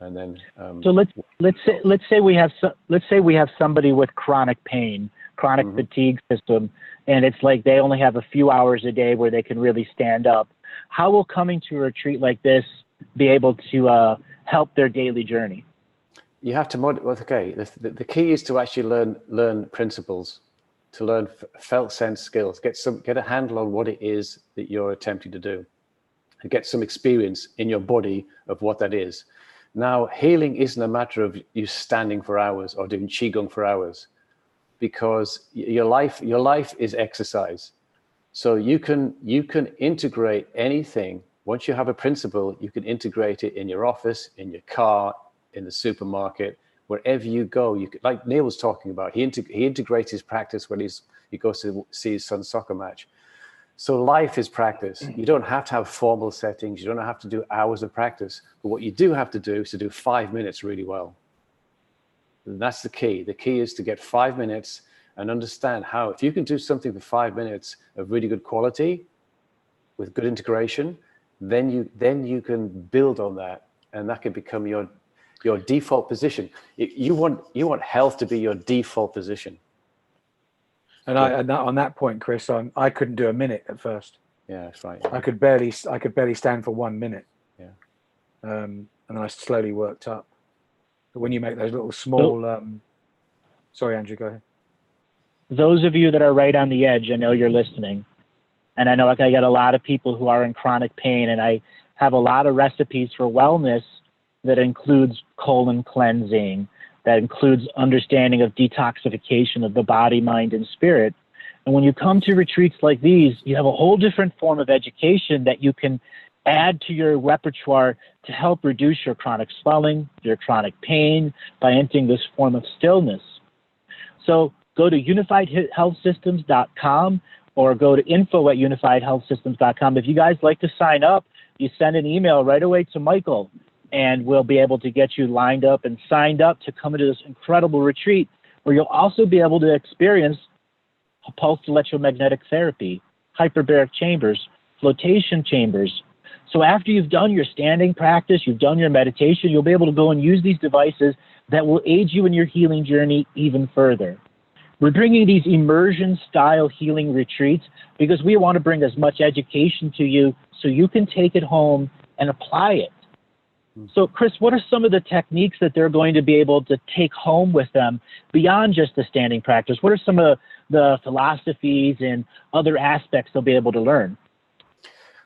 and then. So let's say we have somebody with chronic pain, chronic fatigue system, and it's like they only have a few hours a day where they can really stand up. How will coming to a retreat like this be able to help their daily journey? You have to the key is to actually learn principles, to learn felt sense skills, get a handle on what it is that you're attempting to do, and get some experience in your body of what that is. Now, healing isn't a matter of you standing for hours or doing qigong for hours, because your life is exercise. So you can integrate anything. Once you have a principle, you can integrate it in your office, in your car, in the supermarket, wherever you go. You could, like Neil was talking about, he integrates his practice when he goes to see his son's soccer match. So life is practice. You don't have to have formal settings. You don't have to do hours of practice. But what you do have to do is to do 5 minutes really well. And that's the key. The key is to get 5 minutes and understand how, if you can do something for 5 minutes of really good quality with good integration, then you can build on that, and that can become your default position. You want health to be your default position. And on that point, Chris, I couldn't do a minute at first. Yeah, that's right. I could barely stand for 1 minute. Yeah. And then I slowly worked up. But when you make those little small, sorry, Andrew, go ahead. Those of you that are right on the edge, I know you're listening. And I know I got a lot of people who are in chronic pain, and I have a lot of recipes for wellness that includes colon cleansing, that includes understanding of detoxification of the body, mind, and spirit. And when you come to retreats like these, you have a whole different form of education that you can add to your repertoire to help reduce your chronic swelling, your chronic pain, by entering this form of stillness. So go to unifiedhealthsystems.com or go to info@unifiedhealthsystems.com. If you guys like to sign up, you send an email right away to Michael, and we'll be able to get you lined up and signed up to come into this incredible retreat, where you'll also be able to experience pulsed electromagnetic therapy, hyperbaric chambers, flotation chambers. So after you've done your standing practice, you've done your meditation, you'll be able to go and use these devices that will aid you in your healing journey even further. We're bringing these immersion-style healing retreats because we want to bring as much education to you so you can take it home and apply it. So, Chris, what are some of the techniques that they're going to be able to take home with them beyond just the standing practice? What are some of the philosophies and other aspects they'll be able to learn?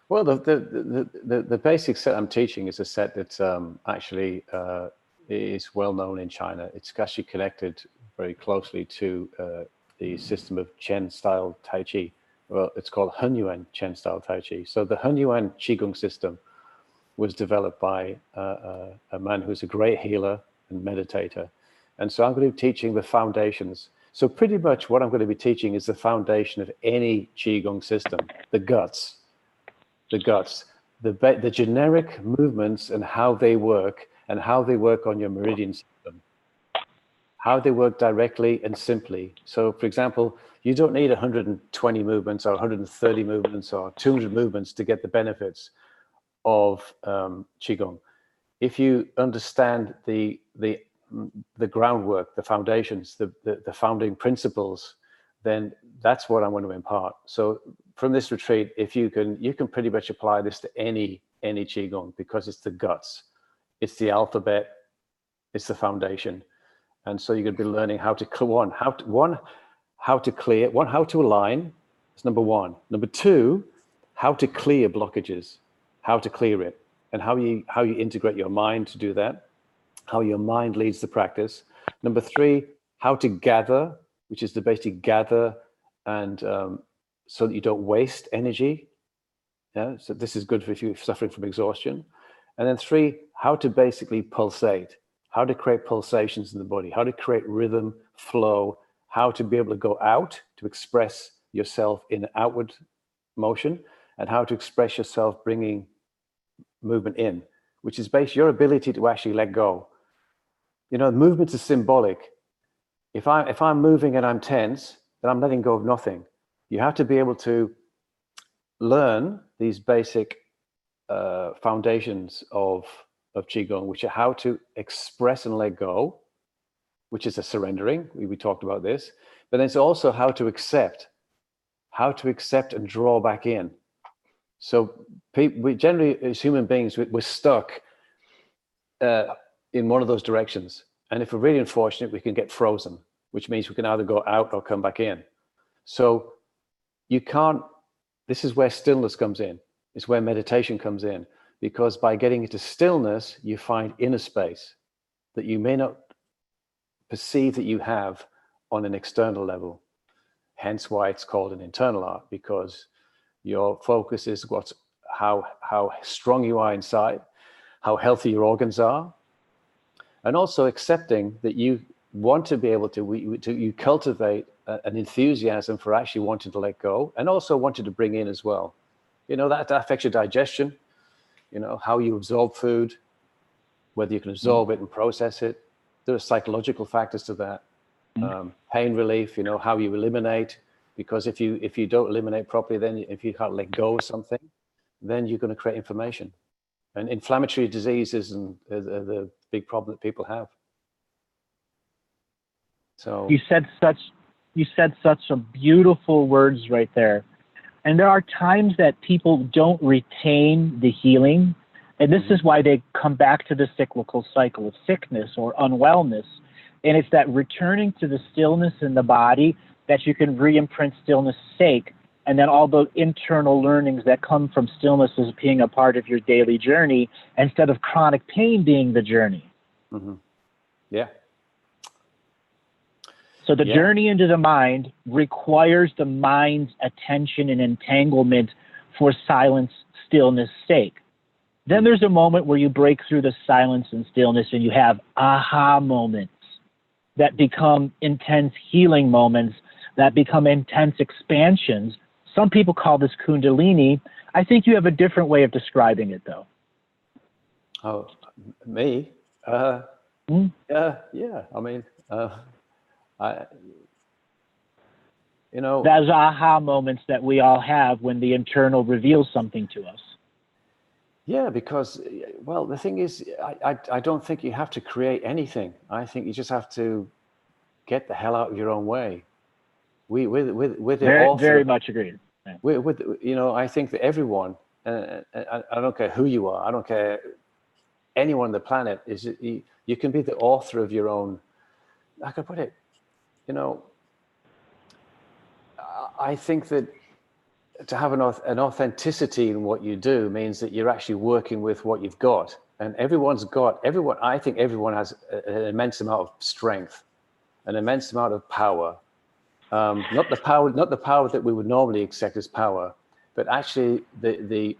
Well, the basic set I'm teaching is a set that actually is well known in China. It's actually connected very closely to the system of Chen style Tai Chi. Well, it's called Hunyuan Chen style Tai Chi. So the Hunyuan Qigong system was developed by a man who's a great healer and meditator. And so I'm going to be teaching the foundations. So pretty much what I'm going to be teaching is the foundation of any Qigong system, the guts, the generic movements and how they work on your meridian system, how they work directly and simply. So for example, you don't need 120 movements or 130 movements or 200 movements to get the benefits of Qigong. If you understand the groundwork, the foundations, the founding principles, then that's what I'm going to impart. So from this retreat, if you can pretty much apply this to any Qigong, because it's the guts, it's the alphabet, it's the foundation. And so you're going to be learning how to align. That's number one. Number two, how to clear blockages, how to clear it, and how you integrate your mind to do that, how your mind leads the practice. Number three, how to gather, which is to basically gather and so that you don't waste energy. Yeah, so this is good for if you're suffering from exhaustion. And then three, how to basically pulsate, how to create pulsations in the body, how to create rhythm, flow, how to be able to go out to express yourself in outward motion, and how to express yourself bringing movement in, which is based your ability to actually let go. You know, movements are symbolic. If I'm moving and I'm tense, then I'm letting go of nothing. You have to be able to learn these basic foundations of Qigong, which are how to express and let go, which is a surrendering. We talked about this, but then it's also how to accept and draw back in. So we generally, as human beings, we're stuck in one of those directions. And if we're really unfortunate, we can get frozen, which means we can either go out or come back in. So you can't, this is where stillness comes in. It's where meditation comes in, because by getting into stillness, you find inner space that you may not perceive that you have on an external level. Hence why it's called an internal art, because your focus is how strong you are inside, how healthy your organs are, and also accepting that you want to be able to you cultivate an enthusiasm for actually wanting to let go, and also wanting to bring in as well. You know, that affects your digestion, you know, how you absorb food, whether you can absorb it and process it. There are psychological factors to that. Pain relief, you know, how you eliminate, because if you don't eliminate properly, then if you can't let go of something, then you're going to create inflammation. And inflammatory diseases and the big problem that people have. So you said such some beautiful words right there. And there are times that people don't retain the healing. And this is why they come back to the cyclical cycle of sickness or unwellness. And it's that returning to the stillness in the body that you can re-imprint stillness' sake. And then all the internal learnings that come from stillness as being a part of your daily journey, instead of chronic pain being the journey. Yeah. So the journey into the mind requires the mind's attention and entanglement for silence, stillness' sake. Then there's a moment where you break through the silence and stillness and you have aha moments that become intense healing moments, that become intense expansions. Some people call this Kundalini. I think you have a different way of describing it, though. Oh, me? Yeah. I mean, you know, those aha moments that we all have when the internal reveals something to us. Yeah, because, well, the thing is, I don't think you have to create anything. I think you just have to get the hell out of your own way. Very much agreed. Yeah. With you know, I think that everyone, I don't care who you are, I don't care anyone on the planet, is you can be the author of your own. I could put it, you know, I think that to have an authenticity in what you do means that you're actually working with what you've got. And I think everyone has an immense amount of strength, an immense amount of power. Not the power that we would normally accept as power, but actually the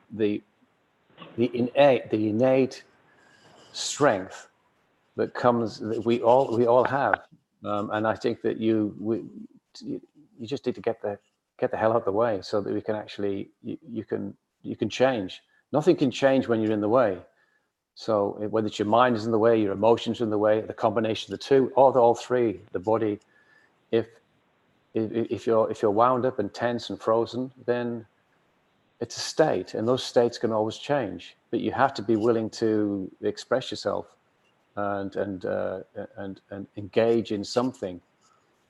innate strength that comes, that we all have. And I think that you just need to get the hell out of the way so that we can actually, you can change. Nothing can change when you're in the way. So whether it's your mind is in the way, your emotions are in the way, the combination of the two, or all three, the body, if you're wound up and tense and frozen, then it's a state, and those states can always change. But you have to be willing to express yourself and engage in something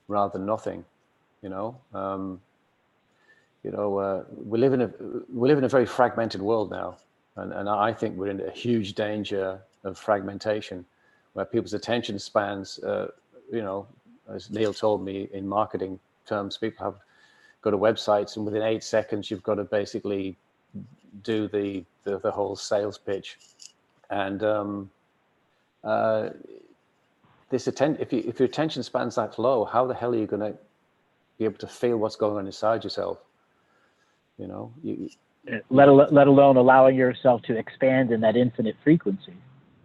rather than nothing. You know, we live in a very fragmented world now, and I think we're in a huge danger of fragmentation, where people's attention spans, you know, as Neil told me, in marketing terms, people have go to websites, and within 8 seconds you've got to basically do the whole sales pitch. And if your attention span's that low, how the hell are you going to be able to feel what's going on inside yourself? You know, let alone allowing yourself to expand in that infinite frequency.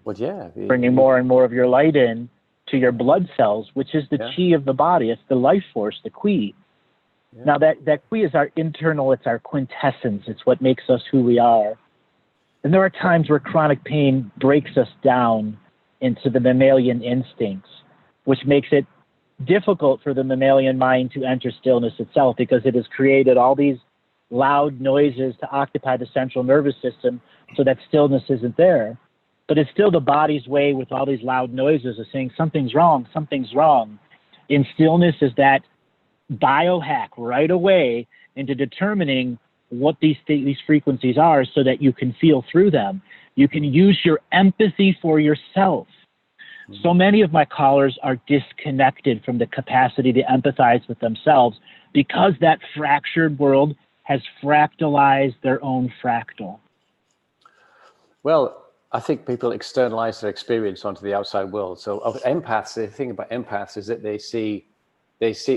Well, yeah, bringing more and more of your light in to your blood cells, which is the chi of the body. It's the life force, the qui. Yeah. Now that qui is our internal, it's our quintessence. It's what makes us who we are. And there are times where chronic pain breaks us down into the mammalian instincts, which makes it difficult for the mammalian mind to enter stillness itself, because it has created all these loud noises to occupy the central nervous system so that stillness isn't there. But it's still the body's way with all these loud noises of saying something's wrong, something's wrong. In stillness is that biohack right away into determining what these frequencies are so that you can feel through them. You can use your empathy for yourself. So many of my callers are disconnected from the capacity to empathize with themselves because that fractured world has fractalized their own fractal. Well, I think people externalize their experience onto the outside world. So of empaths, the thing about empaths is that they see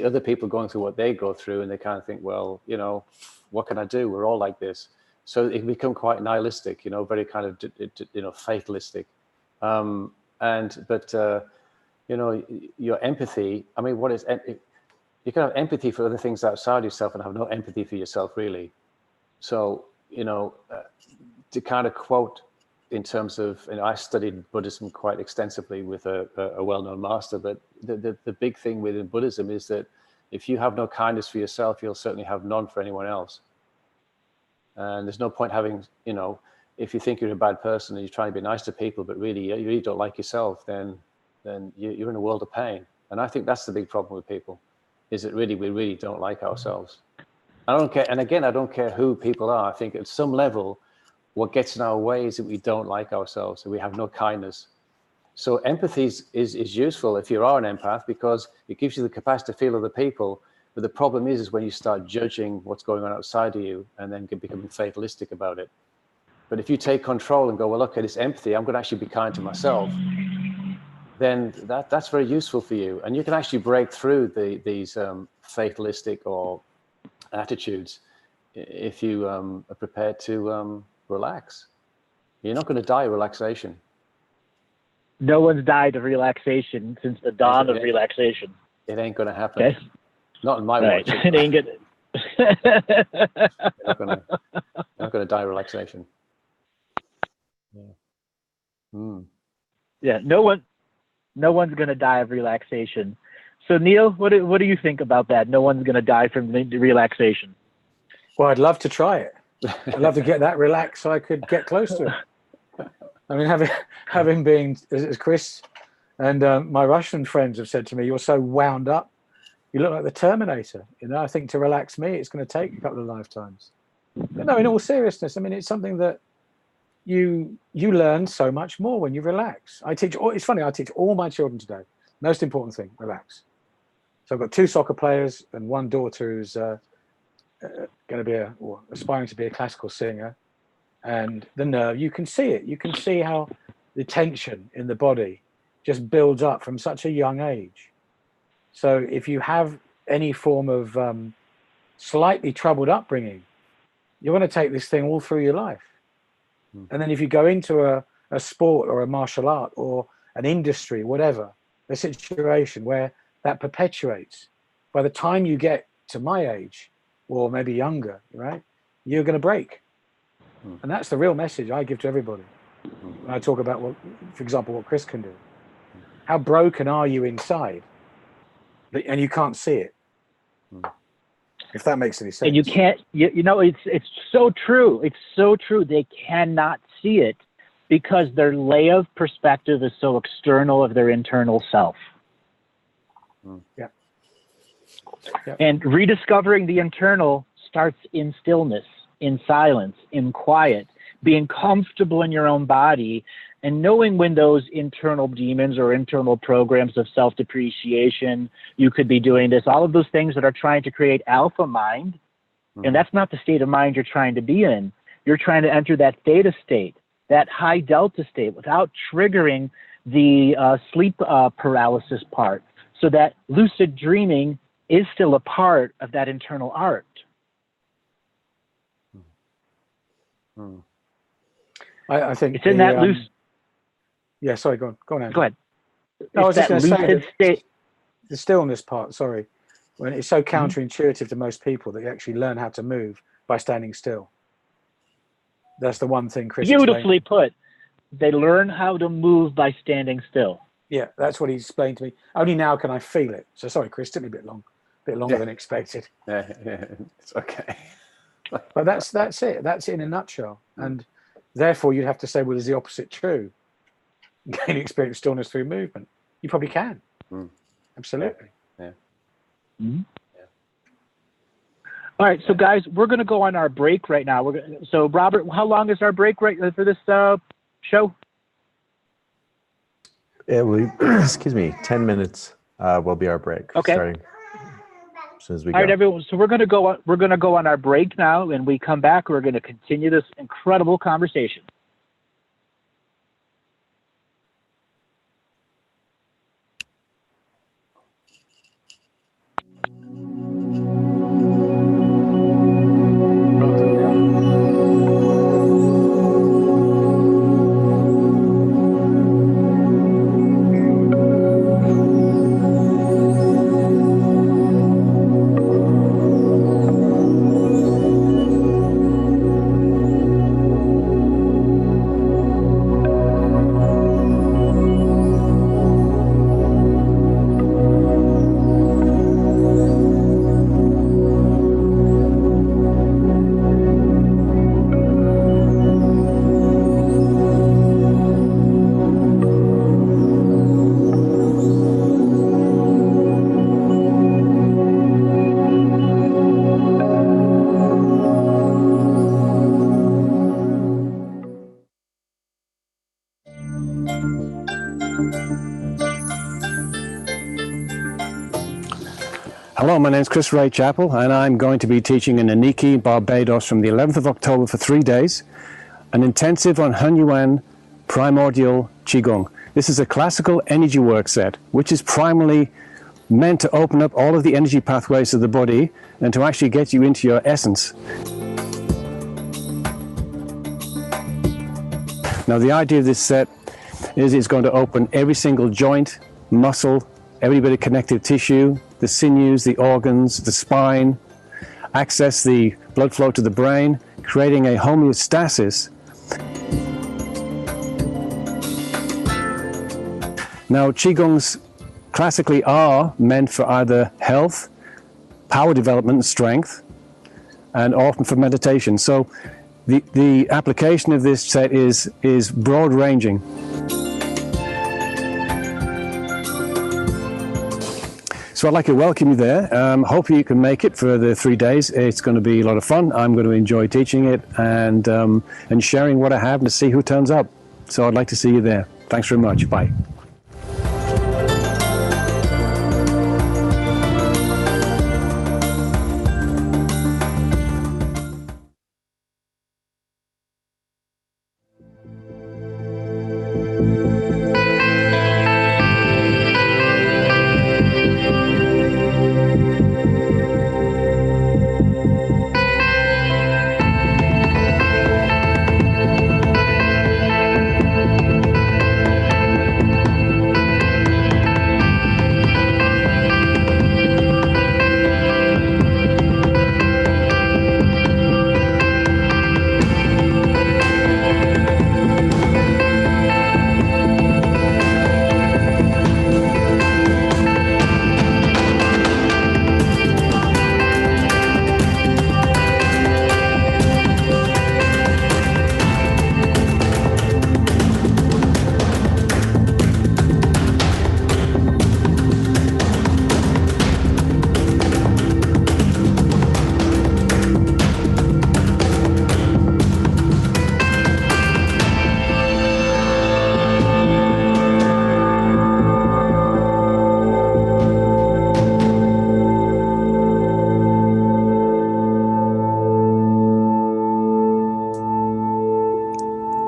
other people going through what they go through, and they kind of think, well, you know, what can I do? We're all like this. So it can become quite nihilistic, you know, very kind of, you know, fatalistic. You know, your empathy, I mean, what is, you can have empathy for other things outside yourself and have no empathy for yourself, really. So, you know, to kind of quote in terms of, you know, I studied Buddhism quite extensively with a well-known master, but the big thing within Buddhism is that if you have no kindness for yourself, you'll certainly have none for anyone else. And there's no point having, you know, if you think you're a bad person and you're trying to be nice to people, but really you really don't like yourself, then you're in a world of pain. And I think that's the big problem with people, is that really we really don't like ourselves. I don't care, and again, I don't care who people are. I think at some level, what gets in our way is that we don't like ourselves, and we have no kindness. So empathy is useful if you are an empath, because it gives you the capacity to feel other people. But the problem is when you start judging what's going on outside of you and then becoming fatalistic about it. But if you take control and go, well, okay, this empathy, I'm going to actually be kind to myself, then that's very useful for you. And you can actually break through these fatalistic or attitudes if you are prepared to relax. You're not going to die of relaxation. No one's died of relaxation since the dawn of relaxation. It ain't going to happen. Okay. Not in my watch. It ain't good. You're not going to die of relaxation. Yeah. Yeah. No one's going to die of relaxation. So Neil, what do you think about that? No one's going to die from relaxation. Well, I'd love to try it. I'd love to get that relaxed so I could get close to it. I mean, having been, as Chris and my Russian friends have said to me, you're so wound up. You look like the Terminator. You know, I think to relax me, it's going to take a couple of lifetimes. But no, in all seriousness, I mean, it's something that you learn so much more when you relax. It's funny, I teach all my children today. Most important thing, relax. So I've got 2 soccer players and 1 daughter who's going to be aspiring to be a classical singer. And the nerve, you can see it. You can see how the tension in the body just builds up from such a young age. So if you have any form of slightly troubled upbringing, you're going to take this thing all through your life. And then if you go into a sport or a martial art or an industry, whatever, a situation where that perpetuates, by the time you get to my age, or maybe younger, right, you're going to break. And that's the real message I give to everybody. When I talk about, for example, what Chris can do. How broken are you inside? And you can't see it. If that makes any sense. And you can't, you know, it's so true. It's so true. They cannot see it because their lay of perspective is so external of their internal self. Yeah. And rediscovering the internal starts in stillness, in silence, in quiet, being comfortable in your own body, and knowing when those internal demons or internal programs of self-depreciation, you could be doing this, all of those things that are trying to create alpha mind, and that's not the state of mind you're trying to be in. You're trying to enter that theta state, that high delta state, without triggering the sleep paralysis part, so that lucid dreaming is still a part of that internal art. I think it's in that loose. Yeah, sorry, go on. Go ahead. No, I was just going to say state. The stillness part, sorry, when it's so counterintuitive to most people that you actually learn how to move by standing still. That's the one thing Chris Beautifully put. They learn how to move by standing still. Yeah, that's what he explained to me. Only now can I feel it. So sorry, Chris, took me a bit longer than expected. Yeah, it's okay. But that's it. That's it in a nutshell. And therefore, you'd have to say, well, is the opposite true? Gain experience stillness through movement. You probably can. Absolutely. Yeah. Mm-hmm. All right, so guys, we're going to go on our break right now. So, Robert, how long is our break for this show? It will, excuse me, 10 minutes will be our break. Okay. Starting as soon as we go. All right, everyone. So we're going to go on our break now, and we come back. We're going to continue this incredible conversation. Hello, my name is Chris Ray Chappell, and I'm going to be teaching in Aniki, Barbados from the 11th of October for 3 days, an intensive on Hunyuan primordial Qigong. This is a classical energy work set, which is primarily meant to open up all of the energy pathways of the body and to actually get you into your essence. Now, the idea of this set is it's going to open every single joint, muscle, every bit of connective tissue, the sinews, the organs, the spine, access the blood flow to the brain, creating a homeostasis. Now, Qigongs classically are meant for either health, power development and strength, and often for meditation. So the application of this set is broad ranging. So I'd like to welcome you there. Hope you can make it for the 3 days. It's going to be a lot of fun. I'm going to enjoy teaching it and sharing what I have and to see who turns up. So I'd like to see you there. Thanks very much. Bye.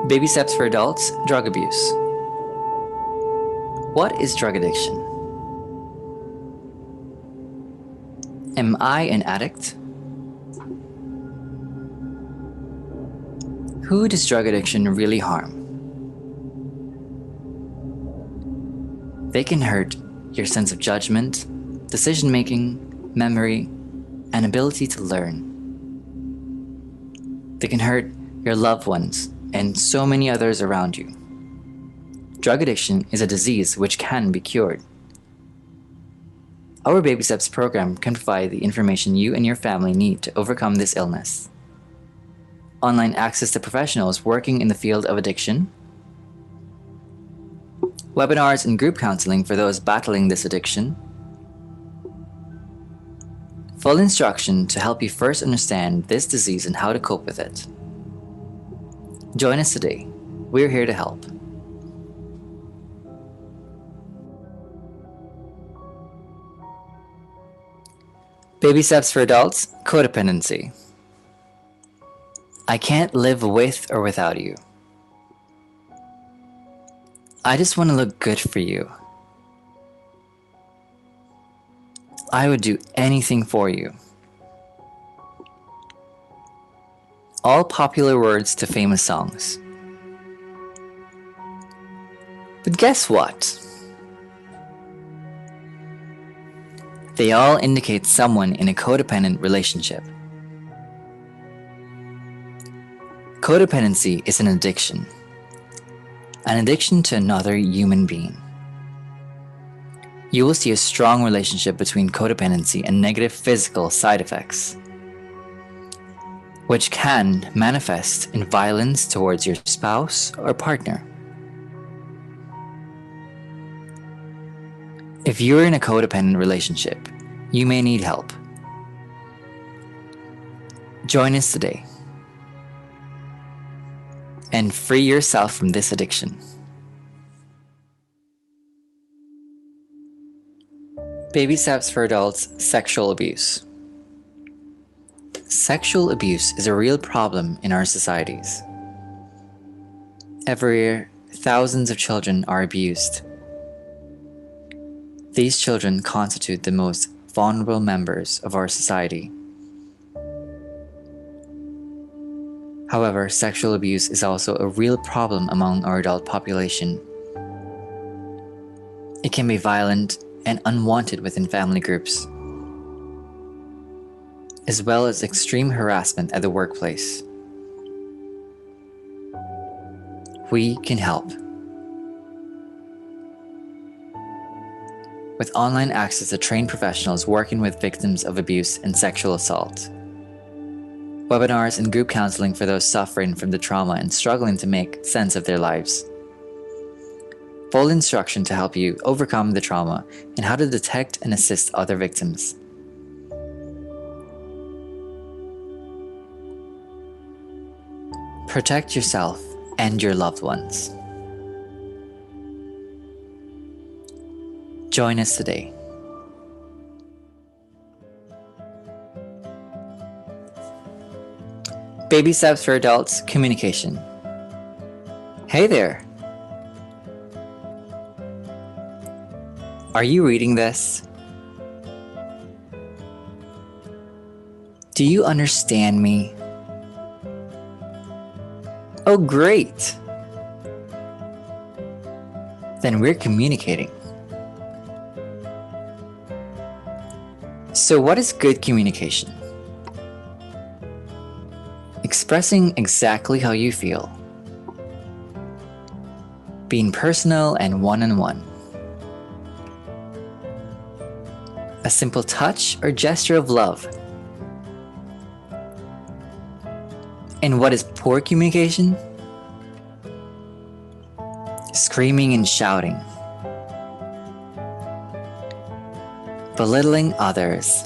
Baby steps for adults, drug abuse. What is drug addiction? Am I an addict? Who does drug addiction really harm? They can hurt your sense of judgment, decision-making, memory, and ability to learn. They can hurt your loved ones and so many others around you. Drug addiction is a disease which can be cured. Our Baby Steps program can provide the information you and your family need to overcome this illness. online access to professionals working in the field of addiction, webinars and group counseling for those battling this addiction, full instruction to help you first understand this disease and how to cope with it. Join us today. We're here to help. Baby steps for adults, codependency. I can't live with or without you. I just want to look good for you. I would do anything for you. All popular words to famous songs. But guess what? They all indicate someone in a codependent relationship. Codependency is an addiction to another human being. You will see a strong relationship between codependency and negative physical side effects, which can manifest in violence towards your spouse or partner. If you're in a codependent relationship, you may need help. Join us today and free yourself from this addiction. Baby steps for adults, sexual abuse. Sexual abuse is a real problem in our societies. Every year, thousands of children are abused. These children constitute the most vulnerable members of our society. However, sexual abuse is also a real problem among our adult population. It can be violent and unwanted within family groups, as well as extreme harassment at the workplace. We can help. With online access to trained professionals working with victims of abuse and sexual assault, webinars and group counseling for those suffering from the trauma and struggling to make sense of their lives, full instruction to help you overcome the trauma and how to detect and assist other victims. Protect yourself and your loved ones. Join us today. Baby steps for adults, communication. Hey there. Are you reading this? Do you understand me? Oh, great. Then we're communicating. So what is good communication? Expressing exactly how you feel. Being personal and one-on-one. A simple touch or gesture of love. And what is poor communication? Screaming and shouting. Belittling others.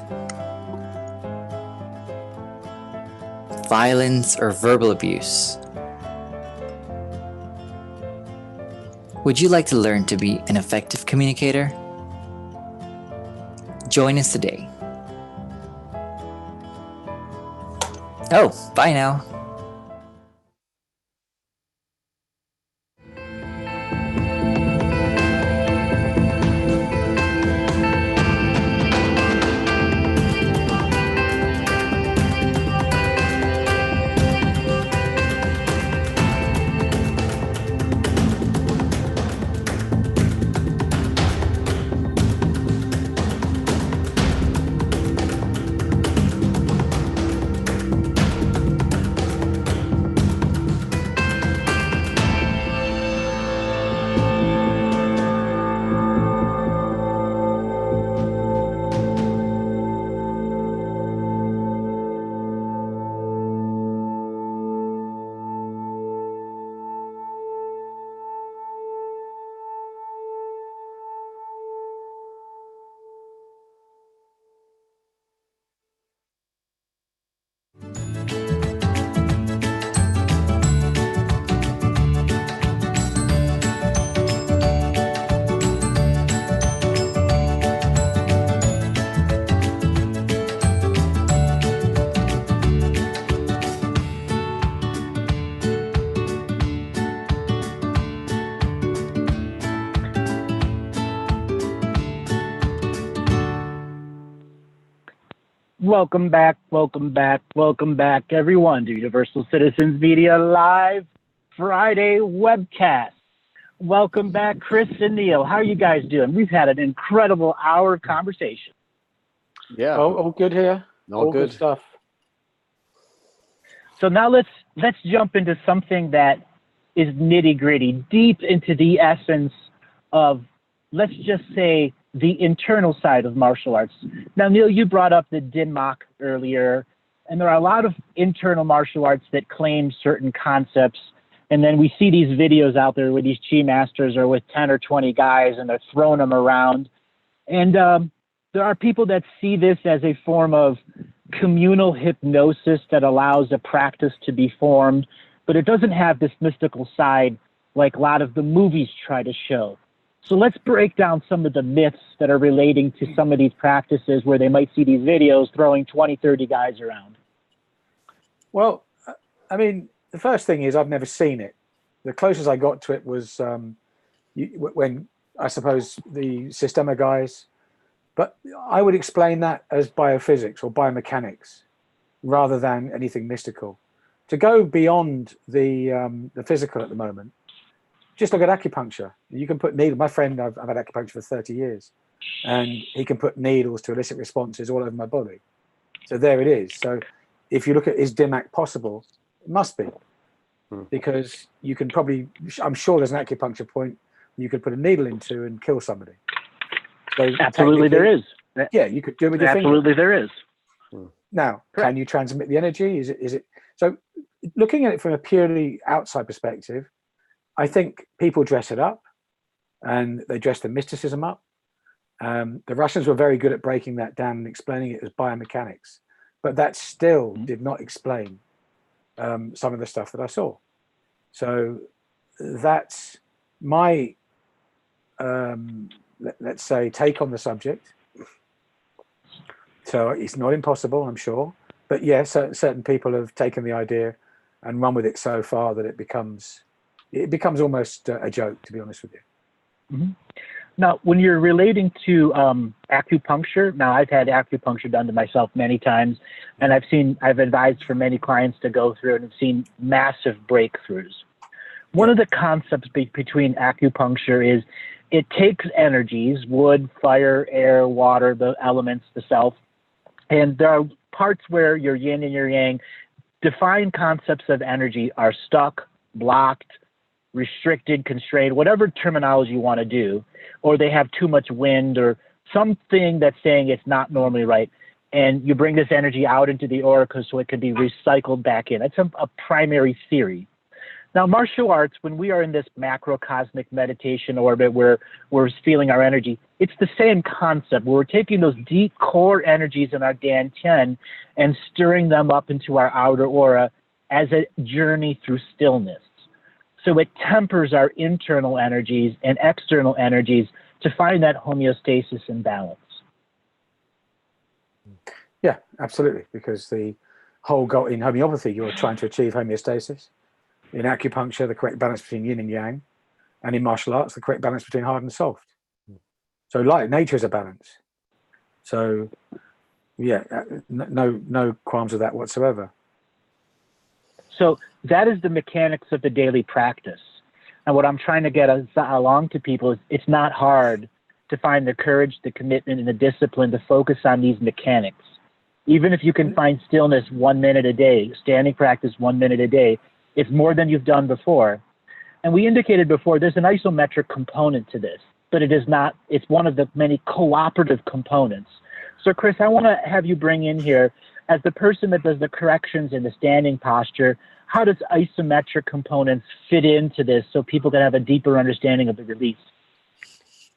Violence or verbal abuse. Would you like to learn to be an effective communicator? Join us today. Oh, bye now. Welcome back, everyone, to Universal Citizens Media Live Friday webcast. Welcome back, Chris and Neil. How are you guys doing? We've had an incredible hour of conversation. Yeah. All good here. All good stuff. So now let's jump into something that is nitty-gritty, deep into the essence of, let's just say, the internal side of martial arts. Now, Neil, you brought up the Dinmok earlier, and there are a lot of internal martial arts that claim certain concepts, and then we see these videos out there where these chi masters are with 10 or 20 guys, and they're throwing them around. And there are people that see this as a form of communal hypnosis that allows a practice to be formed, but it doesn't have this mystical side like a lot of the movies try to show. So let's break down some of the myths that are relating to some of these practices where they might see these videos throwing 20, 30 guys around. Well, I mean, the first thing is I've never seen it. The closest I got to it was when, I suppose, the Systema guys, but I would explain that as biophysics or biomechanics rather than anything mystical. To go beyond the physical at the moment, just look at acupuncture. You can put needles. My friend, I've had acupuncture for 30 years, and he can put needles to elicit responses all over my body. So there it is. So if you look at, is DIMAC possible? It must be, because you can probably, I'm sure there's an acupuncture point you could put a needle into and kill somebody. So absolutely there is. Yeah, you could do it with your finger. Absolutely there is. Now, correct. Can you transmit the energy? Is it? So looking at it from a purely outside perspective, I think people dress it up, and they dress the mysticism up. The Russians were very good at breaking that down and explaining it as biomechanics, but that still did not explain some of the stuff that I saw. So that's my, let's say, take on the subject. So it's not impossible, I'm sure, but yes, certain people have taken the idea and run with it so far that it becomes almost a joke, to be honest with you. Mm-hmm. Now, when you're relating to acupuncture, now I've had acupuncture done to myself many times, and I've advised for many clients to go through it and seen massive breakthroughs. One of the concepts between acupuncture is it takes energies, wood, fire, air, water, the elements, the self, and there are parts where your yin and your yang, defined concepts of energy are stuck, blocked, restricted, constrained, whatever terminology you want to do, or they have too much wind or something that's saying it's not normally right. And you bring this energy out into the aura so it can be recycled back in. That's a primary theory. Now, martial arts, when we are in this macrocosmic meditation orbit where we're feeling our energy, it's the same concept where we're taking those deep core energies in our Dantian and stirring them up into our outer aura as a journey through stillness. So it tempers our internal energies and external energies to find that homeostasis and balance. Yeah, absolutely. Because the whole goal in homeopathy, you're trying to achieve homeostasis. In acupuncture, the correct balance between yin and yang. And in martial arts, the correct balance between hard and soft. So like nature is a balance. So yeah, no qualms with that whatsoever. So that is the mechanics of the daily practice. And what I'm trying to get along to people is it's not hard to find the courage, the commitment, and the discipline to focus on these mechanics. Even if you can find stillness 1 minute a day, standing practice 1 minute a day, it's more than you've done before. And we indicated before, there's an isometric component to this, but it is not, it's one of the many cooperative components. So Chris, I want to have you bring in here, as the person that does the corrections in the standing posture, how does isometric components fit into this so people can have a deeper understanding of the release?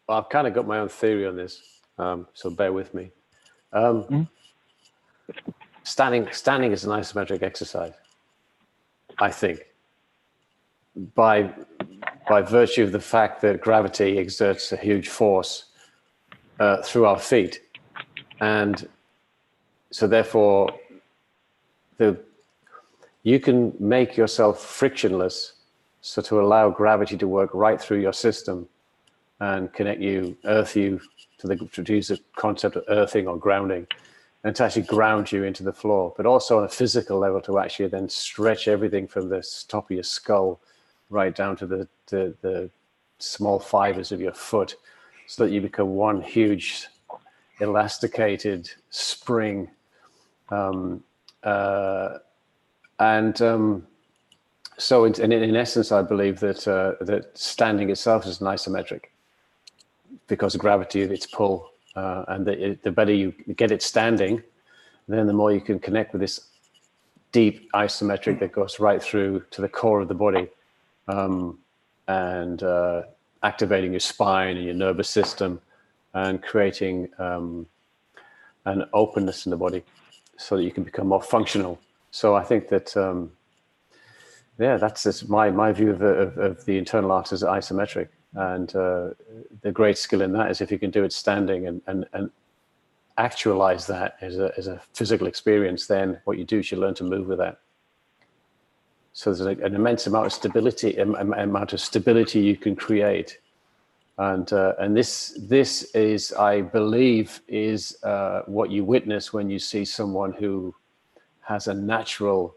Well, I've kind of got my own theory on this, so bear with me. Standing is an isometric exercise, I think, by virtue of the fact that gravity exerts a huge force through our feet. And so therefore, you can make yourself frictionless, so to allow gravity to work right through your system and connect you, earth you, to use the concept of earthing or grounding. and to actually ground you into the floor, but also on a physical level to actually then stretch everything from the top of your skull right down to the small fibers of your foot, so that you become one huge elasticated spring. So in essence, I believe that standing itself is an isometric, because of gravity of its pull, and the better you get it standing, then the more you can connect with this deep isometric that goes right through to the core of the body, and activating your spine and your nervous system, and creating an openness in the body, so that you can become more functional. So I think that that's just my view of the internal arts as isometric. And the great skill in that is if you can do it standing and actualize that as a physical experience, then what you do is you learn to move with that. So there's an immense amount of stability you can create. And this is, I believe, is what you witness when you see someone who has a natural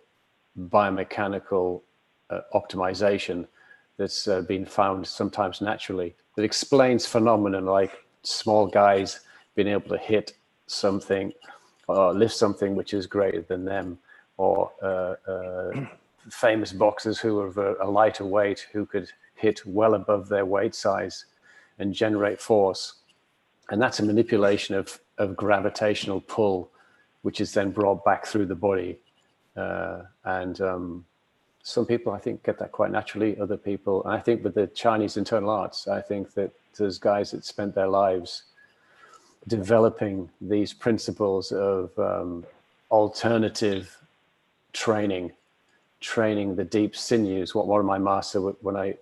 biomechanical optimization that's been found sometimes naturally, that explains phenomena like small guys being able to hit something or lift something which is greater than them, or famous boxers who are of a lighter weight who could hit well above their weight size and generate force. And that's a manipulation of gravitational pull, which is then brought back through the body. Some people, I think, get that quite naturally. Other people, and I think with the Chinese internal arts, I think that there's guys that spent their lives developing these principles of alternative training the deep sinews. What one of my master, when I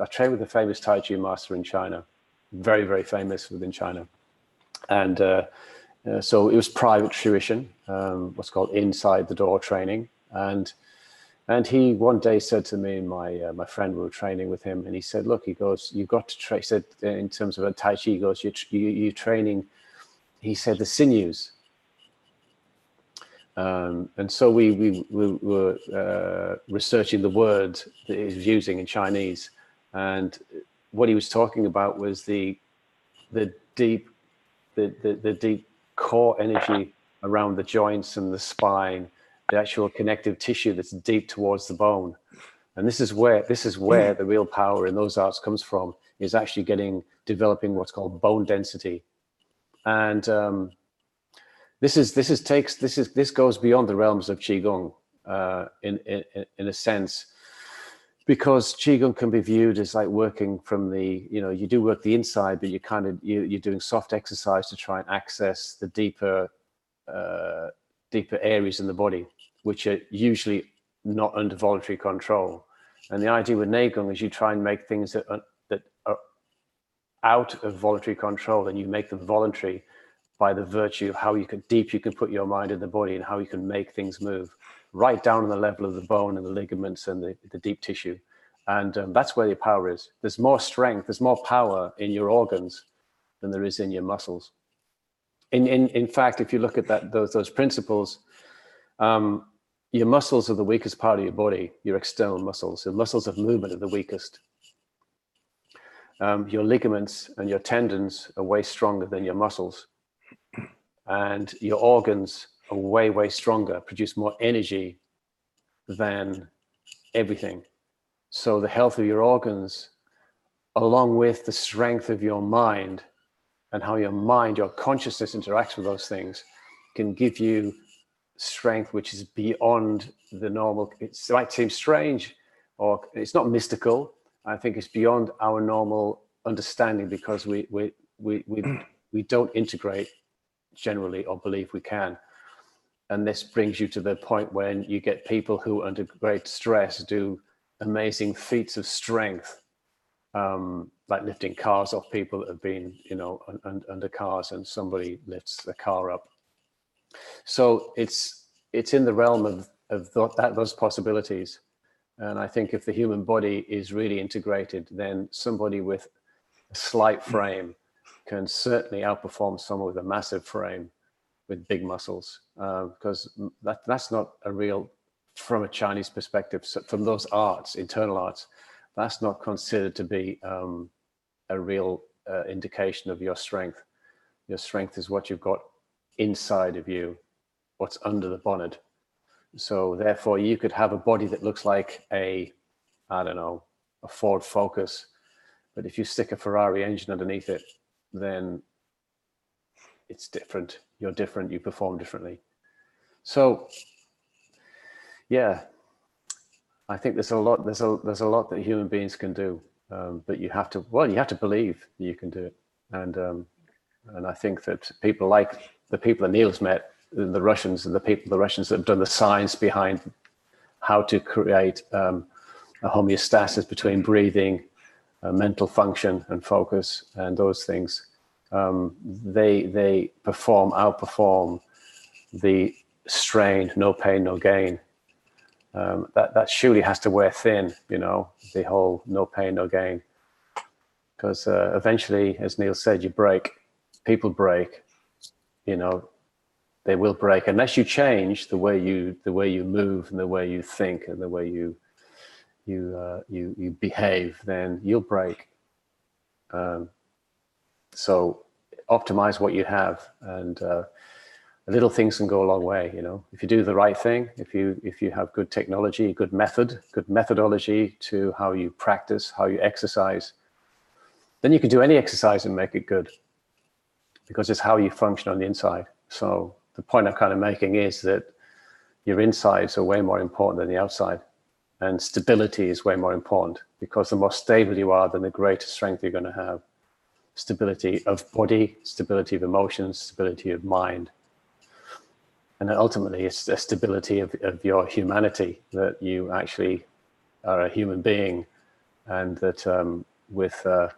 trained with a famous Tai Chi master in China, very, very famous within China. And so it was private tuition, what's called inside the door training. And he one day said to me and my friend, we were training with him, and he said, look, he goes, you've got to train. He said, in terms of a Tai Chi, he goes, you're training, he said, the sinews. And so we were researching the word that he was using in Chinese, and what he was talking about was the deep core energy around the joints and the spine, the actual connective tissue that's deep towards the bone. And this is where the real power in those arts comes from, is actually developing what's called bone density. And this goes beyond the realms of Qigong in a sense, because Qigong can be viewed as like working from you do work the inside, but you're doing soft exercise to try and access the deeper areas in the body, which are usually not under voluntary control. And the idea with Neigong is you try and make things that are out of voluntary control, and you make them voluntary by the virtue of how deep you can put your mind in the body, and how you can make things move right down on the level of the bone and the ligaments and the deep tissue. And that's where the power is. There's more strength, there's more power in your organs than there is in your muscles. In fact, if you look at those principles, your muscles are the weakest part of your body, your external muscles. The muscles of movement are the weakest. Your ligaments and your tendons are way stronger than your muscles. And your organs are way, way stronger, produce more energy than everything. So the health of your organs, along with the strength of your mind and how your consciousness interacts with those things, can give you strength which is beyond the normal. It might seem strange, or it's not mystical. I think it's beyond our normal understanding, because we don't integrate generally, or believe we can. And this brings you to the point when you get people who, under great stress, do amazing feats of strength, like lifting cars off people that have been, under cars, and somebody lifts the car up. So it's in the realm of those possibilities. And I think if the human body is really integrated, then somebody with a slight frame can certainly outperform someone with a massive frame. with big muscles, because that's not a real, from a Chinese perspective, so from those arts, internal arts, that's not considered to be a real indication of your strength. Your strength is what you've got inside of you, what's under the bonnet. So therefore you could have a body that looks like a Ford Focus, but if you stick a Ferrari engine underneath it, then it's different. You're different, you perform differently. So yeah, I think there's a lot that human beings can do, but you have to believe that you can do it. And I think that people like the people that Neil's met, the Russians, and the Russians that have done the science behind how to create a homeostasis between breathing, mental function and focus and those things, they outperform the strain, no pain, no gain. That surely has to wear thin, the whole no pain, no gain. Because eventually, as Neil said, people break, they will break unless you change the way you move and the way you think and the way you behave, then you'll break. So optimize what you have, and little things can go a long way. If you do the right thing, if you have good technology, good methodology to how you practice, how you exercise, then you can do any exercise and make it good, because it's how you function on the inside. So the point I'm kind of making is that your insides are way more important than the outside, and stability is way more important, because the more stable you are, then the greater strength you're going to have. Stability of body, stability of emotions, stability of mind. And then ultimately, it's a stability of your humanity, that you actually are a human being, and that with a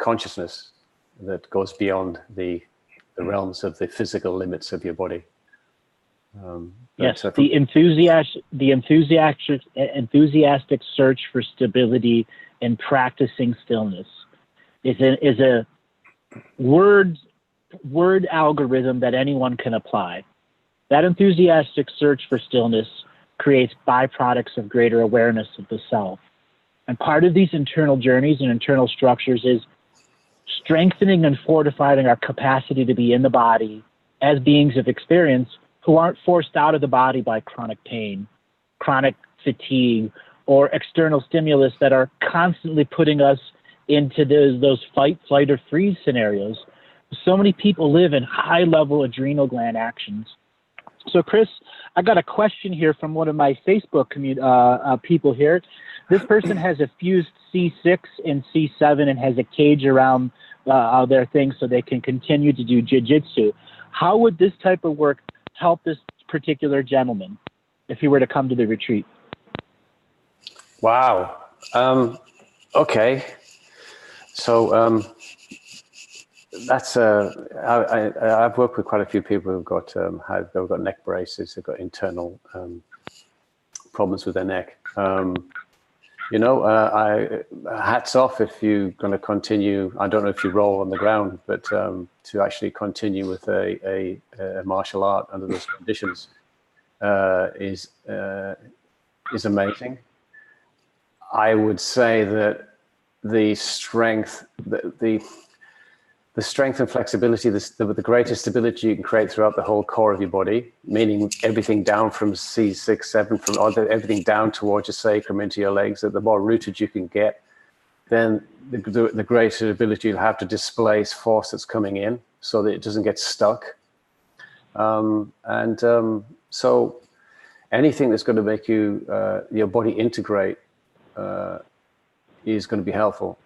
consciousness that goes beyond the realms of the physical limits of your body. Yes, the enthusiastic search for stability and practicing stillness is a word algorithm that anyone can apply. That enthusiastic search for stillness creates byproducts of greater awareness of the self. And part of these internal journeys and internal structures is strengthening and fortifying our capacity to be in the body as beings of experience who aren't forced out of the body by chronic pain, chronic fatigue, or external stimulus that are constantly putting us into those fight, flight, or freeze scenarios. So many people live in high-level adrenal gland actions. So, Chris, I got a question here from one of my Facebook people here. This person has a fused C6 and C7 and has a cage around their thing so they can continue to do jiu-jitsu. How would this type of work help this particular gentleman if he were to come to the retreat? Wow. Okay. So that's I've worked with quite a few people who've got they've got neck braces, they've got internal problems with their neck. Hats off if you're going to continue. I don't know if you roll on the ground, but to actually continue with a martial art under those conditions is amazing. I would say that the strength, the strength and flexibility, the greatest stability you can create throughout the whole core of your body, meaning everything down from C6, 7, everything down towards your sacrum into your legs, that the more rooted you can get, then the greater ability you'll have to displace force that's coming in so that it doesn't get stuck. So anything that's going to make your body integrate is going to be helpful.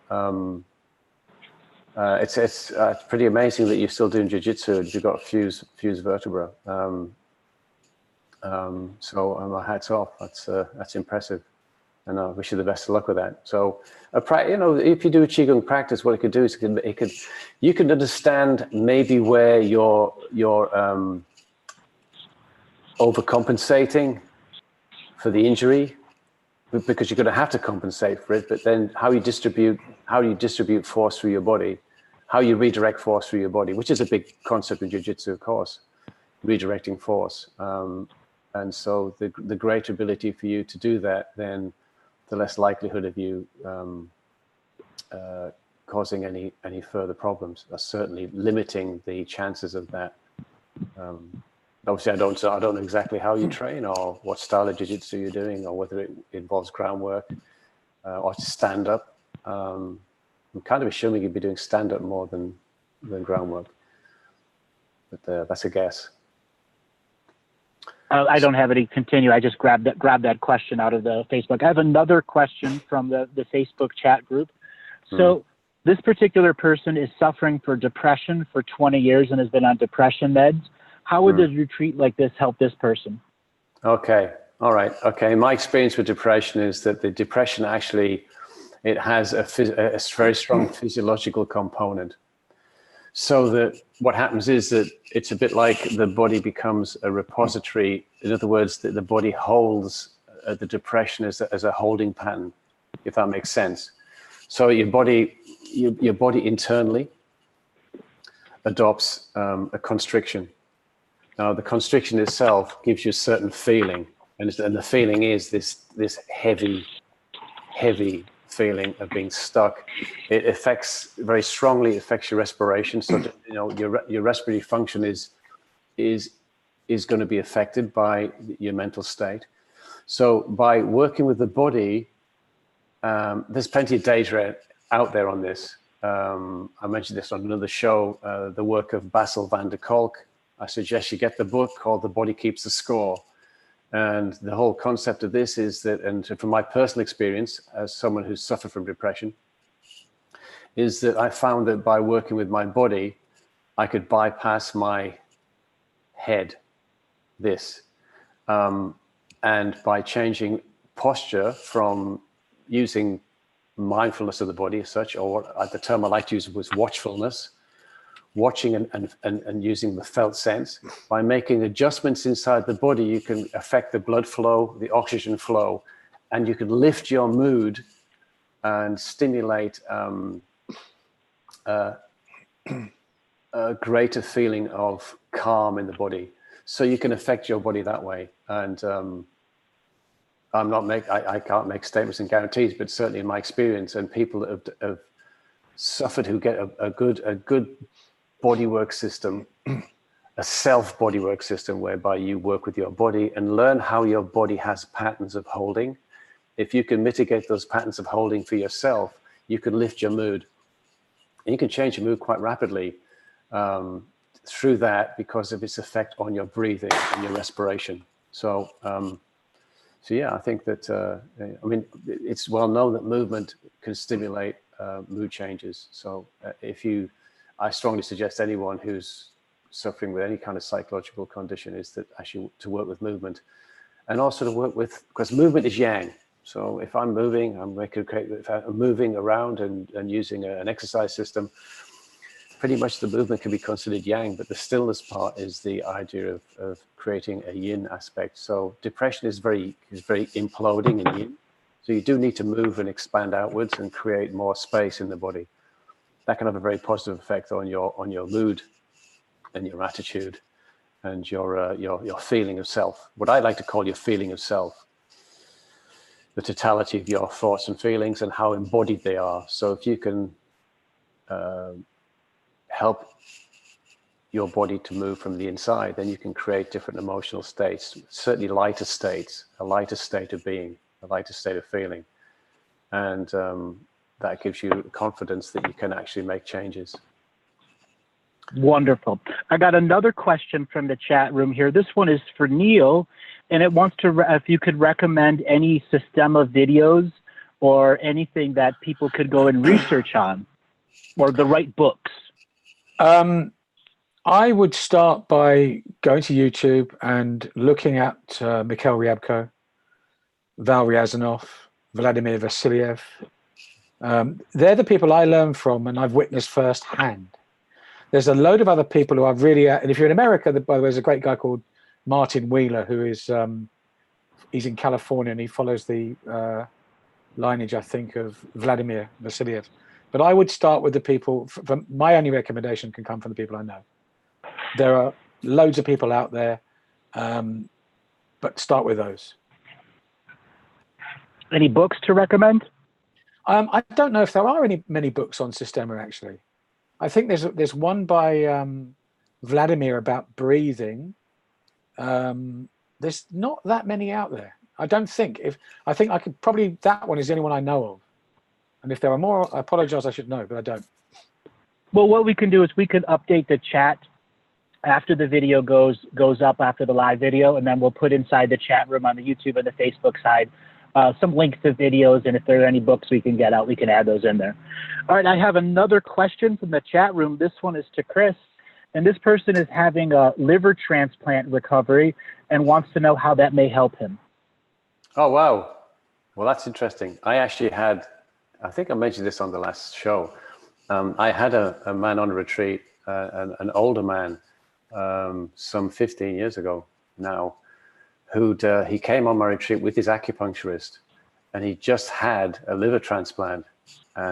It's pretty amazing that you're still doing jiu-jitsu and you've got fused vertebra. So my hat's off. That's impressive, and I wish you the best of luck with that. So, if you do a qigong practice, what it could do is you can understand maybe where you're overcompensating for the injury, because you're going to have to compensate for it. But then how you distribute force through your body how you redirect force through your body, which is a big concept in jiu-jitsu, of course, redirecting force. And so the greater ability for you to do that, then the less likelihood of you causing any further problems, certainly limiting the chances of that. Obviously, I don't know exactly how you train or what style of jiu-jitsu you're doing, or whether it involves groundwork or to stand up. I'm kind of assuming you'd be doing stand up more than groundwork, but that's a guess. I don't have any continue. I just grabbed that question out of the Facebook. I have another question from the Facebook chat group. So this particular person is suffering for depression for 20 years and has been on depression meds. How would this retreat like this help this person? Okay. All right. Okay. My experience with depression is that the depression actually, it has a very strong physiological component. So that what happens is that it's a bit like the body becomes a repository. In other words, the body holds the depression as a holding pattern, if that makes sense. So your body internally adopts a constriction. Now, the constriction itself gives you a certain feeling, and the feeling is this heavy feeling of being stuck. It very strongly affects your respiration. So that, your respiratory function is going to be affected by your mental state. So by working with the body, there's plenty of data out there on this. I mentioned this on another show, the work of Bessel van der Kolk. I suggest you get the book called The Body Keeps the Score. And the whole concept of this is that, and from my personal experience as someone who's suffered from depression, is that I found that by working with my body, I could bypass my head, and by changing posture from using mindfulness of the body as such, or the term I like to use was watchfulness, watching and using the felt sense. By making adjustments inside the body, you can affect the blood flow, the oxygen flow, and you can lift your mood and stimulate a greater feeling of calm in the body. So you can affect your body that way. And I can't make statements and guarantees, but certainly in my experience, and people that have suffered who get a good bodywork system, a self bodywork system, whereby you work with your body and learn how your body has patterns of holding. If you can mitigate those patterns of holding for yourself, you can lift your mood. And you can change your mood quite rapidly through that because of its effect on your breathing and your respiration. So yeah, I think that, it's well known that movement can stimulate mood changes. So I strongly suggest anyone who's suffering with any kind of psychological condition is that actually to work with movement, and also to work with, because movement is yang. So if I'm moving, if I'm moving around and using an exercise system, pretty much the movement can be considered yang, but the stillness part is the idea of creating a yin aspect. So depression is very imploding in yin. So you do need to move and expand outwards and create more space in the body. That can have a very positive effect on your mood and your attitude and your feeling of self. What I like to call your feeling of self, the totality of your thoughts and feelings and how embodied they are. So if you can help your body to move from the inside, then you can create different emotional states, certainly lighter states, a lighter state of being, a lighter state of feeling. And that gives you confidence that you can actually make changes. Wonderful. I got another question from the chat room here. This one is for Neil, and it wants to, if you could recommend any Systema videos or anything that people could go and research on, or the right books. I would start by going to YouTube and looking at Mikhail Ryabko, Val Ryazanov, Vladimir Vasiliev. They're the people I learn from and I've witnessed firsthand. There's a load of other people who I've really, and if you're in America, by the way, there's a great guy called Martin Wheeler who is, he's in California and he follows the lineage, I think, of Vladimir Vasiliev. But I would start with the people. From my only recommendation can come from the people I know. There are loads of people out there, but start with those. Any books to recommend? I don't know if there are many books on Systema, actually. I think there's one by Vladimir about breathing. There's not that many out there. I don't think. I think I could probably, that one is the only one I know of. And if there are more, I apologize, I should know, but I don't. Well, what we can do is we can update the chat after the video goes up, after the live video, and then we'll put inside the chat room on the YouTube and the Facebook side some links to videos, and if there are any books we can get out, we can add those in there. All right, I have another question from the chat room. This one is to Chris, and this person is having a liver transplant recovery and wants to know how that may help him. Oh, wow. Well, that's interesting. I actually had, I think I mentioned this on the last show. I had a man on a retreat, an older man, some 15 years ago now, he came on my retreat with his acupuncturist, and he just had a liver transplant, he